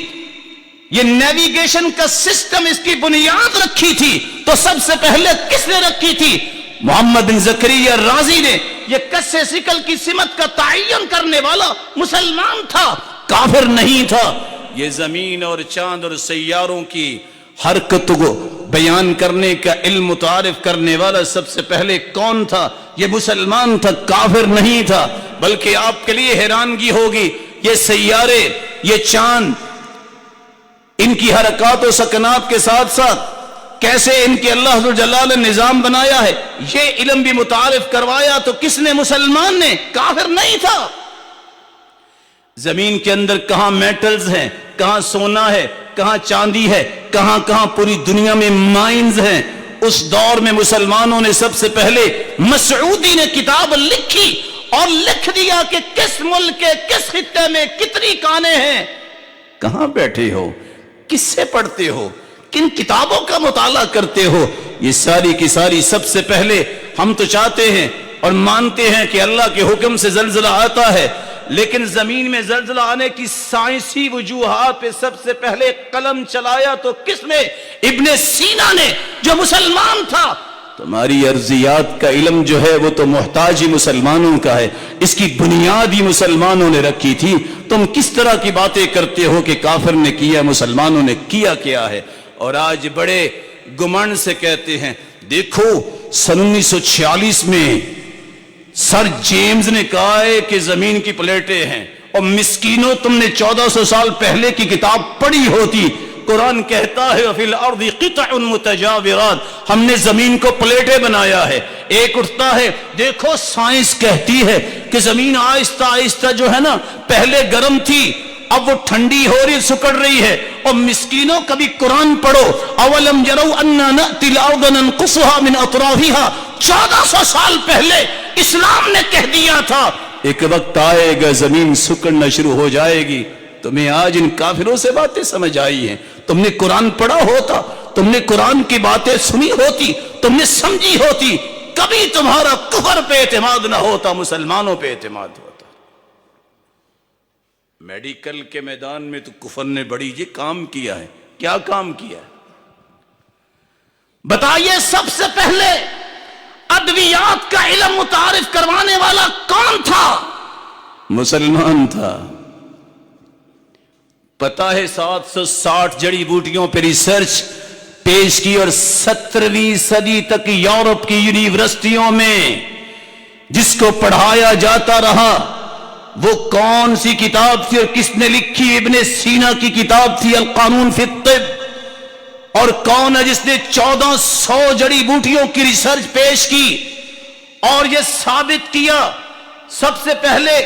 یہ نیویگیشن کا سسٹم، اس کی بنیاد رکھی تھی تو سب سے پہلے کس نے رکھی تھی؟ محمد بن زکریا رازی نے. یہ کش سکل کی سمت کا تعین کرنے والا مسلمان تھا، کافر نہیں تھا. یہ زمین اور چاند اور سیاروں کی حرکت کو بیان کرنے کا علم متعارف کرنے والا سب سے پہلے کون تھا؟ یہ مسلمان تھا، کافر نہیں تھا. بلکہ آپ کے لیے حیرانگی ہوگی، یہ سیارے، یہ چاند، ان کی حرکات و سکنات کے ساتھ ساتھ کیسے ان کے اللہ ذو الجلال نے نظام بنایا ہے، یہ علم بھی متعارف کروایا تو کس نے؟ مسلمان نے، کافر نہیں تھا. زمین کے اندر کہاں میٹلز ہیں، کہاں سونا ہے، کہاں چاندی ہے، کہاں پوری دنیا میں مائنز ہیں. اس دور میں مسلمانوں نے سب سے پہلے، مسعودی نے کتاب لکھی اور لکھ دیا کہ کس ملک کے کس خطے میں کتنی کانیں ہیں. کہاں بیٹھے ہو؟ کس سے پڑھتے ہو؟ کن کتابوں کا مطالعہ کرتے ہو؟ یہ ساری کی ساری سب سے پہلے ہم تو چاہتے ہیں اور مانتے ہیں کہ اللہ کے حکم سے زلزلہ آتا ہے، لیکن زمین میں زلزلہ آنے کی سائنسی وجوہات پہ سب سے پہلے قلم چلایا تو کس نے؟ ابن سینا نے، جو مسلمان تھا. تمہاری ارضیات کا علم جو ہے وہ تو محتاج ہی مسلمانوں کا ہے، اس کی بنیاد ہی مسلمانوں نے رکھی تھی. تم کس طرح کی باتیں کرتے ہو کہ کافر نے کیا، مسلمانوں نے کیا ہے؟ اور آج بڑے گمنڈ سے کہتے ہیں، دیکھو 1946 میں سر جیمز نے کہا ہے کہ زمین کی پلیٹیں ہیں، اور مسکینوں تم نے 1400 سال پہلے کی کتاب پڑھی ہوتی. قرآن کہتا ہے وَفِي الْأَرْضِ قِطَعٌ مُتَجَاوِرَاتٌ، ہم نے زمین کو پلیٹیں بنایا ہے، ایک اٹھتا ہے. دیکھو سائنس کہتی ہے کہ زمین آہستہ آہستہ جو ہے نا، پہلے گرم تھی، اب وہ ٹھنڈی ہو رہی، سکڑ رہی ہے. اور مسکینوں کبھی قرآن پڑھو، اولم یروا انا نأتی الارض ننقصها من اطرافها، 1400 سال پہلے اسلام نے کہہ دیا تھا ایک وقت آئے گا زمین سکڑنا شروع ہو جائے گی. تمہیں آج ان کافروں سے باتیں سمجھ آئی ہیں؟ تم نے قرآن پڑھا ہوتا، تم نے قرآن کی باتیں سنی ہوتی، تم نے سمجھی ہوتی، کبھی تمہارا کفر پہ اعتماد نہ ہوتا، مسلمانوں پہ اعتماد ہوتا. میڈیکل کے میدان میں تو کفر نے بڑی یہ کام کیا ہے. کیا کام کیا ہے بتائیے؟ سب سے پہلے ادویات کا علم متعارف کروانے والا کون تھا؟ مسلمان تھا. پتا ہے 760 جڑی بوٹیوں پہ ریسرچ پیش کی، اور 17ویں صدی تک یورپ کی یونیورسٹیوں میں جس کو پڑھایا جاتا رہا. وہ کون سی کتاب تھی اور کس نے لکھی؟ ابن سینا کی کتاب تھی القانون فی الطب. اور کون ہے جس نے 1400 جڑی بوٹیوں کی ریسرچ پیش کی اور یہ ثابت کیا؟ سب سے پہلے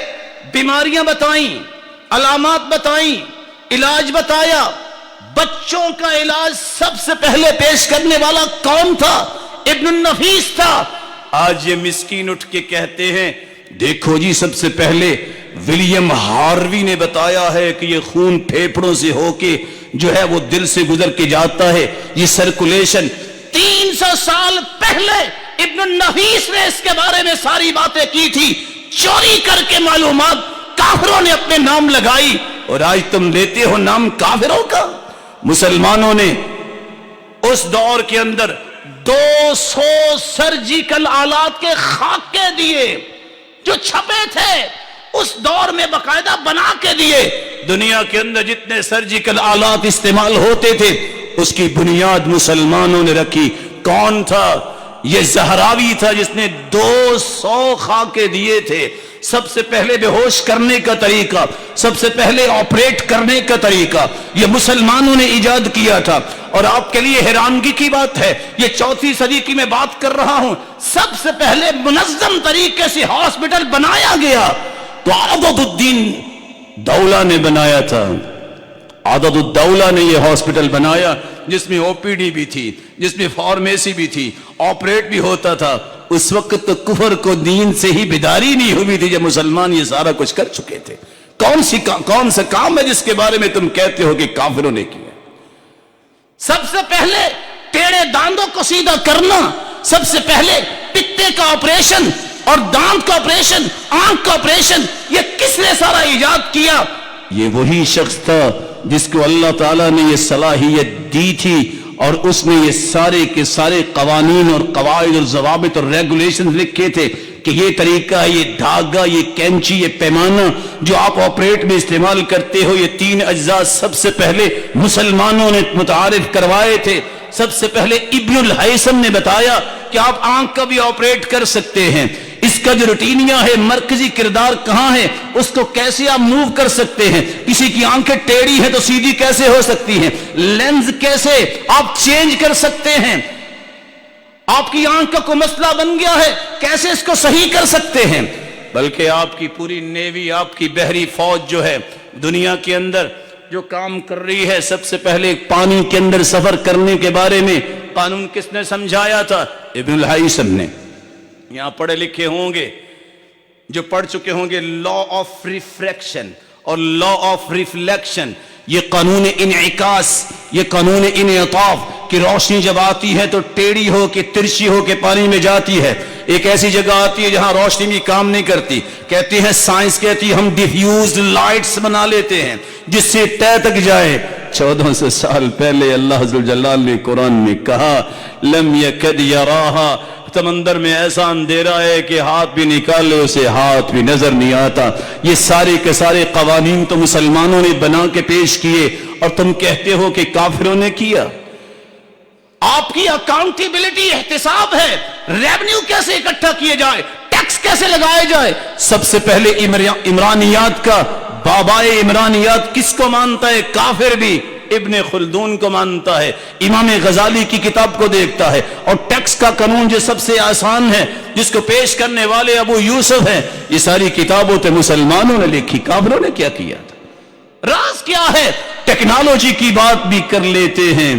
بیماریاں بتائیں، علامات بتائیں، علاج بتایا. بچوں کا علاج سب سے پہلے پیش کرنے والا کون تھا؟ ابن النفیس تھا. آج یہ مسکین اٹھ کے کہتے ہیں دیکھو جی سب سے پہلے ولیم ہاروی نے بتایا ہے کہ یہ خون پھیپھڑوں سے ہو کے جو ہے وہ دل سے گزر کے جاتا ہے، یہ سرکولیشن 300 سال پہلے ابن النفیس نے اس کے بارے میں ساری باتیں کی تھی، چوری کر کے معلومات کافروں نے اپنے نام لگائی، اور آج تم لیتے ہو نام کافروں کا۔ مسلمانوں نے اس دور کے اندر 200 سرجیکل آلات کے خاکے دیے جو چھپے تھے، اس دور میں باقاعدہ بنا کے دیے۔ دنیا کے اندر جتنے سرجیکل آلات استعمال ہوتے تھے اس کی بنیاد مسلمانوں نے رکھی۔ کون تھا؟ یہ زہراوی تھا جس نے 200 خاکے دیے تھے۔ سب سے پہلے بے ہوش کرنے کا طریقہ، سب سے پہلے آپریٹ کرنے کا طریقہ یہ مسلمانوں نے ایجاد کیا تھا۔ اور آپ کے لیے حیرانگی کی بات ہے، یہ 4 صدی کی میں بات کر رہا ہوں، سب سے پہلے منظم طریقے سے ہاسپٹل بنایا گیا تو عضد الدین دولہ نے بنایا تھا۔ عضد الدولہ نے یہ ہاسپٹل بنایا جس میں او پی ڈی بھی تھی، جس میں فارمیسی بھی تھی، آپریٹ بھی ہوتا تھا۔ اس وقت تو کفر کو دین سے ہی بیداری نہیں ہوئی تھی جب مسلمان یہ سارا کچھ کر چکے تھے۔ کون سا کام ہے جس کے بارے میں تم کہتے ہو کہ کافروں نے کیا؟ سب سے پہلے ٹیڑے داندوں کو سیدھا کرنا، سب سے پہلے پتے کا آپریشن اور دانت کا آپریشن، آنکھ کا آپریشن، یہ کس نے سارا ایجاد کیا؟ یہ وہی شخص تھا جس کو اللہ تعالیٰ نے یہ صلاحیت دی تھی، اور اس نے یہ سارے کے سارے قوانین اور قواعد اور ضوابط اور ریگولیشن لکھے تھے کہ یہ طریقہ، یہ دھاگا، یہ کینچی، یہ پیمانہ جو آپ آپریٹ میں استعمال کرتے ہو، یہ 3 اجزاء سب سے پہلے مسلمانوں نے متعارف کروائے تھے۔ سب سے پہلے ابن الہیثم نے بتایا کہ آپ آنکھ کا بھی آپریٹ کر سکتے ہیں، اس کا جو روٹینیہ ہے، مرکزی کردار کہاں ہے، اس کو کیسے آپ موو کر سکتے ہیں، کسی کی آنکھیں ٹیڑھی ہیں تو سیدھی کیسے ہو سکتی ہیں، لینز کیسے آپ چینج کر سکتے ہیں، آپ کی آنکھ کا کوئی مسئلہ بن گیا ہے کیسے اس کو صحیح کر سکتے ہیں۔ بلکہ آپ کی پوری نیوی، آپ کی بحری فوج جو ہے دنیا کے اندر جو کام کر رہی ہے، سب سے پہلے پانی کے اندر سفر کرنے کے بارے میں قانون کس نے سمجھایا تھا؟ ابن الہیثم نے۔ یہاں پڑھے لکھے ہوں گے، جو پڑھ چکے ہوں گے، لا آف ریفریکشن اور لا آف ریفلیکشن، یہ قانون انعکاس، یہ قانون انعطاف کہ روشنی جب آتی ہے تو ٹیڑھی ہو کے، ترچھی ہو کے پانی میں جاتی ہے۔ ایک ایسی جگہ آتی ہے جہاں روشنی بھی کام نہیں کرتی، کہتے ہیں سائنس کہتی ہے ہم ڈیفیوزڈ لائٹس بنا لیتے ہیں جس سے تہ تک جائے۔ 1400 سال پہلے اللہ عز و جلال نے قرآن میں کہا لم یکد یراہا، سمندر میں ایسا اندھیرا ہے کہ ہاتھ بھی نکالے اسے ہاتھ بھی نظر نہیں آتا۔ یہ سارے کے سارے قوانین تو مسلمانوں نے بنا کے پیش کیے، اور تم کہتے ہو کہ کافروں نے کیا۔ آپ کی اکاؤنٹیبلٹی احتساب ہے، ریونیو کیسے اکٹھا کیے جائے، ٹیکس کیسے لگائے جائے۔ سب سے پہلے عمرانیات کا بابائے عمرانیات کس کو مانتا ہے؟ کافر بھی ابن خلدون کو مانتا ہے، امام غزالی کی کتاب کو دیکھتا ہے، اور ٹیکس کا قانون جو سب سے آسان ہے جس کو پیش کرنے والے ابو یوسف ہیں، یہ ساری کتابوں تے مسلمانوں نے لکھی، کافروں نے کیا کیا تھا؟ راز کیا ہے؟ ٹیکنالوجی کی بات بھی کر لیتے ہیں۔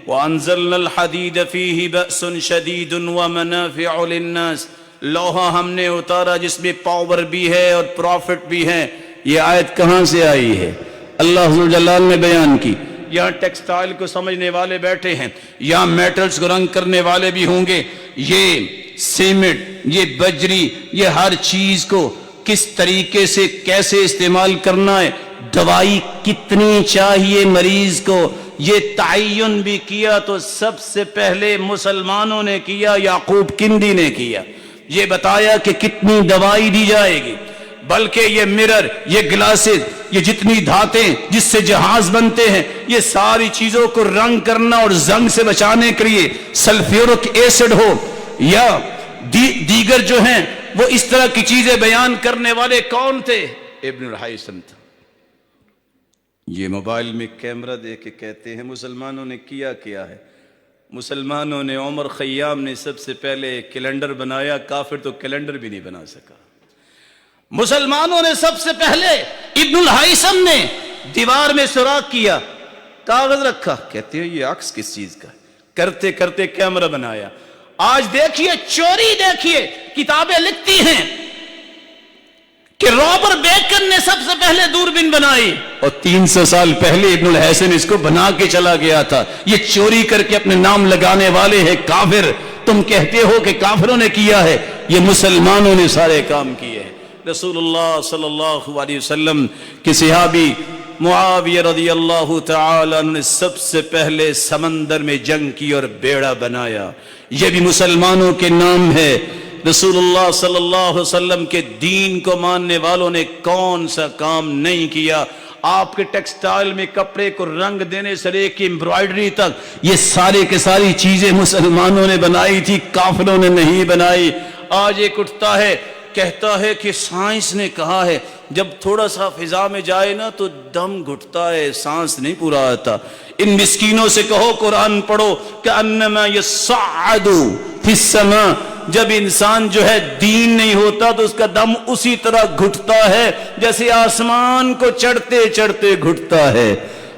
وَأَنزَلْنَا الْحَدِيدَ فِيهِ بَأْسٌ شَدِيدٌ وَمَنَافِعُ لِلنَّاسِ، لوہا ہم نے اتارا جس میں پاور بھی ہے اور پروفٹ بھی ہے۔ یہ آیت کہاں سے آئی ہے؟ اللہ عز و جلال نے بیان کی۔ یہاں ٹیکسٹائل کو سمجھنے والے بیٹھے ہیں، یہاں میٹلز کو رنگ کرنے والے بھی ہوں گے، یہ سیمنٹ، یہ بجری، یہ ہر چیز کو کس طریقے سے کیسے استعمال کرنا ہے، دوائی کتنی چاہیے مریض کو، یہ تعین بھی کیا تو سب سے پہلے مسلمانوں نے کیا، یعقوب کندی نے کیا۔ یہ بتایا کہ کتنی دوائی دی جائے گی، بلکہ یہ مرر، یہ گلاسز، یہ جتنی دھاتیں جس سے جہاز بنتے ہیں، یہ ساری چیزوں کو رنگ کرنا اور زنگ سے بچانے کے لیے سلفیورک ایسڈ ہو یا دیگر جو ہیں وہ اس طرح کی چیزیں بیان کرنے والے کون تھے؟ ابن الہیثم تھا۔ یہ موبائل میں کیمرہ دے کے کہتے ہیں مسلمانوں نے کیا ہے؟ مسلمانوں نے، عمر خیام نے سب سے پہلے کیلنڈر بنایا، کافر تو کیلنڈر بھی نہیں بنا سکا۔ مسلمانوں نے سب سے پہلے، ابن الہیثم نے دیوار میں سوراخ کیا، کاغذ رکھا، کہتے ہیں یہ عکس کس چیز کا ہے؟ کرتے کرتے کیمرہ بنایا۔ آج دیکھیے چوری، دیکھیے کتابیں لکھتی ہیں کہ رابر بیکن نے سب سے پہلے دوربین بنائی اور 300 سال پہلے ابن الحسن اس کو بنا کے چلا گیا تھا. یہ چوری کر کے اپنے نام لگانے والے ہیں کافر. تم کہتے ہو کہ کافروں نے کیا ہے، یہ مسلمانوں نے سارے کام کیے ہیں. رسول اللہ صلی اللہ علیہ وسلم کے صحابی معاویہ رضی اللہ تعالی عنہ نے سب سے پہلے سمندر میں جنگ کی اور بیڑا بنایا. یہ بھی مسلمانوں کے نام ہے. رسول اللہ صلی اللہ علیہ وسلم کے دین کو ماننے والوں نے کون سا کام نہیں کیا؟ آپ کے ٹیکسٹائل میں کپڑے کو رنگ دینے سے لے کے امبرائڈری تک یہ سارے کے ساری چیزیں مسلمانوں نے بنائی تھی، کافروں نے نہیں بنائی. آج ایک اٹھتا ہے کہتا ہے کہ سائنس نے کہا ہے جب تھوڑا سا فضا میں جائے نا تو دم گھٹتا ہے، سانس نہیں پورا آتا. ان مسکینوں سے کہو قرآن پڑھو کہ انما یصعد فی السماء. جب انسان جو ہے دین نہیں ہوتا تو اس کا دم اسی طرح گھٹتا ہے جیسے آسمان کو چڑھتے چڑھتے گھٹتا ہے.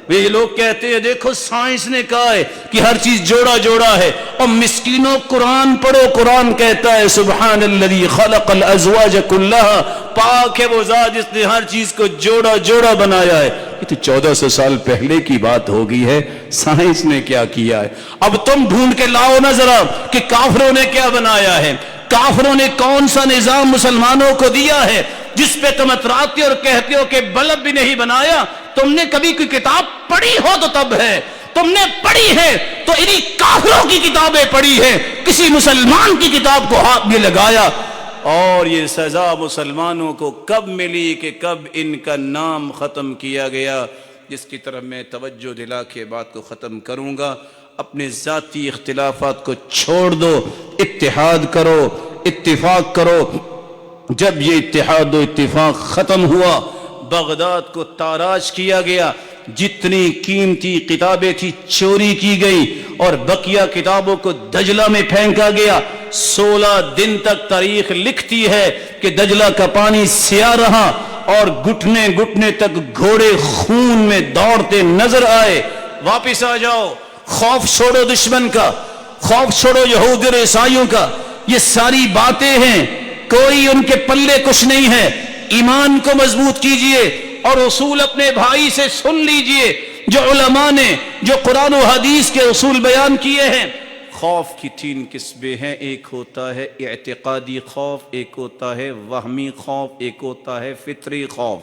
یہ لوگ کہتے ہیں دیکھو سائنس نے کہا ہے کہ ہر چیز جوڑا جوڑا ہے، اور مسکینوں قرآن پڑھو. قرآن کہتا ہے سبحان الذی خلق الازواج کلھا، پاک ہے وہ ذات جس نے ہر چیز کو جوڑا جوڑا بنایا ہے. یہ تو 1400 سال پہلے کی بات ہو گئی ہے، سائنس نے کیا کیا ہے. اب تم ڈھونڈ کے لاؤ نا ذرا کہ کافروں نے کیا بنایا ہے. کافروں نے کون سا نظام مسلمانوں کو دیا ہے جس پہ تم اتراتے اور کہتے ہو کہ بلب بھی نہیں بنایا. تم نے کبھی کوئی کتاب پڑھی ہو تو تب ہے، تم نے پڑھی ہے تو انہی کافروں کی کتابیں پڑھی ہے، کسی مسلمان کی کتاب کو ہاتھ میں لگایا. اور یہ سزا مسلمانوں کو کب ملی کہ کب ان کا نام ختم کیا گیا. جس کی طرف میں توجہ دلا کے بات کو ختم کروں گا، اپنے ذاتی اختلافات کو چھوڑ دو، اتحاد کرو، اتفاق کرو. جب یہ اتحاد و اتفاق ختم ہوا، بغداد کو تاراج کیا گیا، جتنی قیمتی کتابیں تھی چوری کی گئی اور بقیہ کتابوں کو دجلہ میں پھینکا گیا. 16 دن تک تاریخ لکھتی ہے کہ دجلہ کا پانی سیاہ رہا اور گھٹنے گھٹنے تک گھوڑے خون میں دوڑتے نظر آئے. واپس آ جاؤ، خوف چھوڑو دشمن کا، خوف چھوڑو یہود اور عیسائیوں کا. یہ ساری باتیں ہیں، کوئی ان کے پلے کچھ نہیں ہے. ایمان کو مضبوط کیجئے اور اصول اپنے بھائی سے سن لیجئے جو علماء نے، جو قرآن و حدیث کے اصول بیان کیے ہیں. خوف کی 3 قسمیں ہیں. ایک ہوتا ہے اعتقادی خوف، ایک ہوتا ہے وہمی خوف، ایک ہوتا ہے فطری خوف.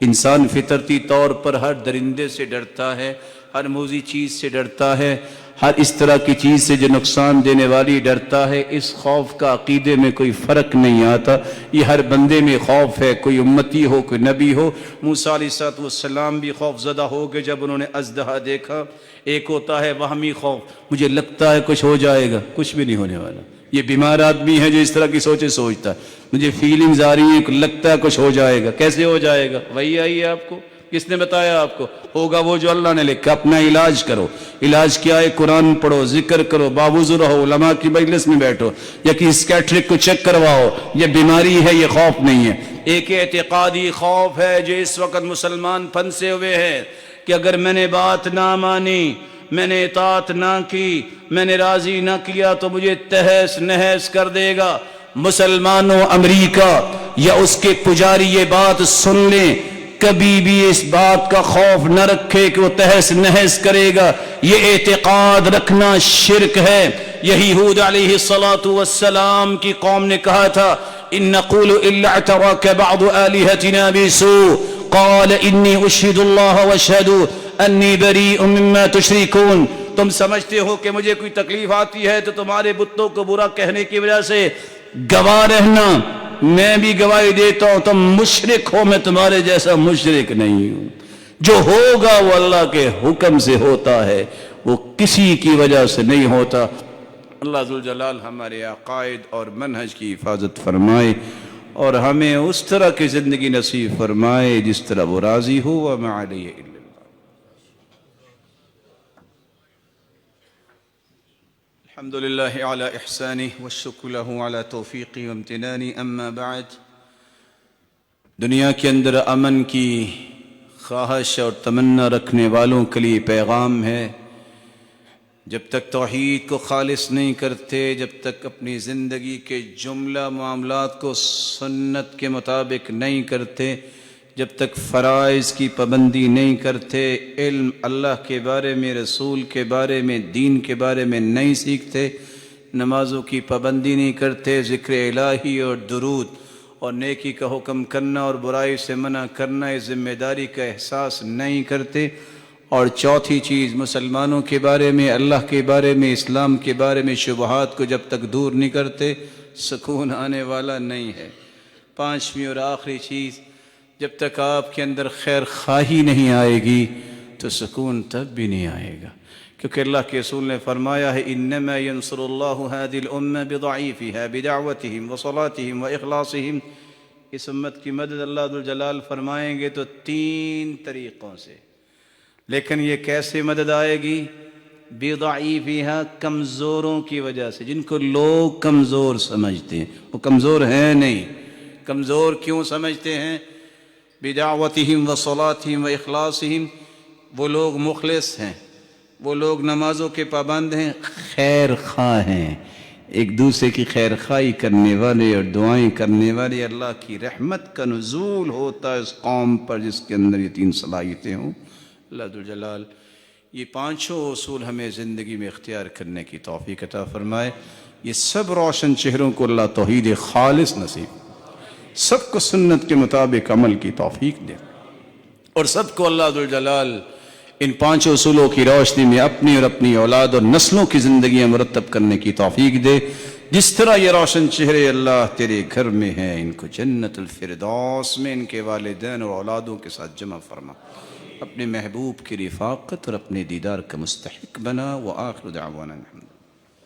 انسان فطرتی طور پر ہر درندے سے ڈرتا ہے، ہر موذی چیز سے ڈرتا ہے، ہر اس طرح کی چیز سے جو نقصان دینے والی ڈرتا ہے. اس خوف کا عقیدے میں کوئی فرق نہیں آتا، یہ ہر بندے میں خوف ہے، کوئی امتی ہو کوئی نبی ہو. موسیٰ علیہ السلام بھی خوف زدہ ہو گئے جب انہوں نے اژدہا دیکھا. ایک ہوتا ہے وہمی خوف، مجھے لگتا ہے کچھ ہو جائے گا، کچھ بھی نہیں ہونے والا. یہ بیمار آدمی ہے جو اس طرح کی سوچے سوچتا ہے، مجھے فیلنگز آ رہی ہیں، لگتا ہے کچھ ہو جائے گا. کیسے ہو جائے گا؟ وہی آئی ہے آپ کو، کس نے بتایا آپ کو؟ ہوگا وہ جو اللہ نے لکھا. اپنا علاج کرو. علاج کیا ہے؟ قرآن پڑھو، ذکر کرو، باوضو رہو، علماء کی مجلس میں بیٹھو، یا کسی سکیٹرک کو چیک کرواؤ. یہ بیماری ہے، یہ خوف نہیں ہے. ایک اعتقادی خوف ہے جو اس وقت مسلمان پھنسے ہوئے ہیں کہ اگر میں نے بات نہ مانی، میں نے اطاعت نہ کی، میں نے راضی نہ کیا تو مجھے تہس نہس کر دے گا. مسلمانوں، امریکہ یا اس کے پجاری یہ بات سن لیں، کبھی بھی اس بات کا خوف نہ رکھے کہ وہ تہس نہس کرے گا. یہ اعتقاد رکھنا شرک ہے. یہی ہود علیہ السلام کی قوم نے کہا تھا ان نقول الا اعتراك بعض آلهتنا بسوء قال انی اشهد الله واشهد انی بریء مما تشركون. تم سمجھتے ہو کہ مجھے کوئی تکلیف آتی ہے تو تمہارے بتوں کو برا کہنے کی وجہ سے گواہ رہنا، میں بھی گواہی دیتا ہوں تم مشرک ہو، میں تمہارے جیسا مشرک نہیں ہوں. جو ہوگا وہ اللہ کے حکم سے ہوتا ہے، وہ کسی کی وجہ سے نہیں ہوتا. اللہ ذوالجلال ہمارے عقائد اور منہج کی حفاظت فرمائے اور ہمیں اس طرح کی زندگی نصیب فرمائے جس طرح وہ راضی ہو. وما علیہ الا الحمد للہ علی احسانہ والشکر لہ علی توفیقہ وامتنانہ. اما بعد، دنیا کے اندر امن کی خواہش اور تمنا رکھنے والوں کے لیے پیغام ہے جب تک توحید کو خالص نہیں کرتے، جب تک اپنی زندگی کے جملہ معاملات کو سنت کے مطابق نہیں کرتے، جب تک فرائض کی پابندی نہیں کرتے، علم اللہ کے بارے میں، رسول کے بارے میں، دین کے بارے میں نہیں سیکھتے، نمازوں کی پابندی نہیں کرتے، ذکر الہی اور درود اور نیکی کا حکم کرنا اور برائی سے منع کرنا، اس ذمہ داری کا احساس نہیں کرتے، اور چوتھی چیز مسلمانوں کے بارے میں، اللہ کے بارے میں، اسلام کے بارے میں شبہات کو جب تک دور نہیں کرتے، سکون آنے والا نہیں ہے۔ پانچویں اور آخری چیز، جب تک آپ کے اندر خیر خواہی نہیں آئے گی تو سکون تب بھی نہیں آئے گا، کیونکہ اللہ کے رسول نے فرمایا ہے انما ینصر اللہ هذه الامہ بضعیفها بدعوتهم وصلاتهم واخلاصهم، اس امت کی مدد اللہ ذوالجلال فرمائیں گے تو تین طریقوں سے، لیکن یہ کیسے مدد آئے گی؟ بضعیفها، کمزوروں کی وجہ سے، جن کو لوگ کمزور سمجھتے ہیں، وہ کمزور ہیں نہیں۔ کمزور کیوں سمجھتے ہیں؟ بدعوتهم وصلاتهم واخلاصهم، وہ لوگ مخلص ہیں، وہ لوگ نمازوں کے پابند ہیں، خیر خواہ ہیں، ایک دوسرے کی خیر خواہی کرنے والے اور دعائیں کرنے والے، اللہ کی رحمت کا نزول ہوتا ہے اس قوم پر جس کے اندر یہ تین صلاحیتیں ہوں۔ اللہ ذوالجلال یہ پانچوں اصول ہمیں زندگی میں اختیار کرنے کی توفیق عطا فرمائے۔ یہ سب روشن چہروں کو اللہ توحید خالص نصیب، سب کو سنت کے مطابق عمل کی توفیق دے، اور سب کو اللہ ذوالجلال ان پانچوں اصولوں کی روشنی میں اپنی اور اپنی اولاد اور نسلوں کی زندگیاں مرتب کرنے کی توفیق دے۔ جس طرح یہ روشن چہرے اللہ تیرے گھر میں ہیں، ان کو جنت الفردوس میں ان کے والدین اور اولادوں کے ساتھ جمع فرما، اپنے محبوب کی رفاقت اور اپنے دیدار کا مستحق بنا۔ وآخر دعوانا الحمد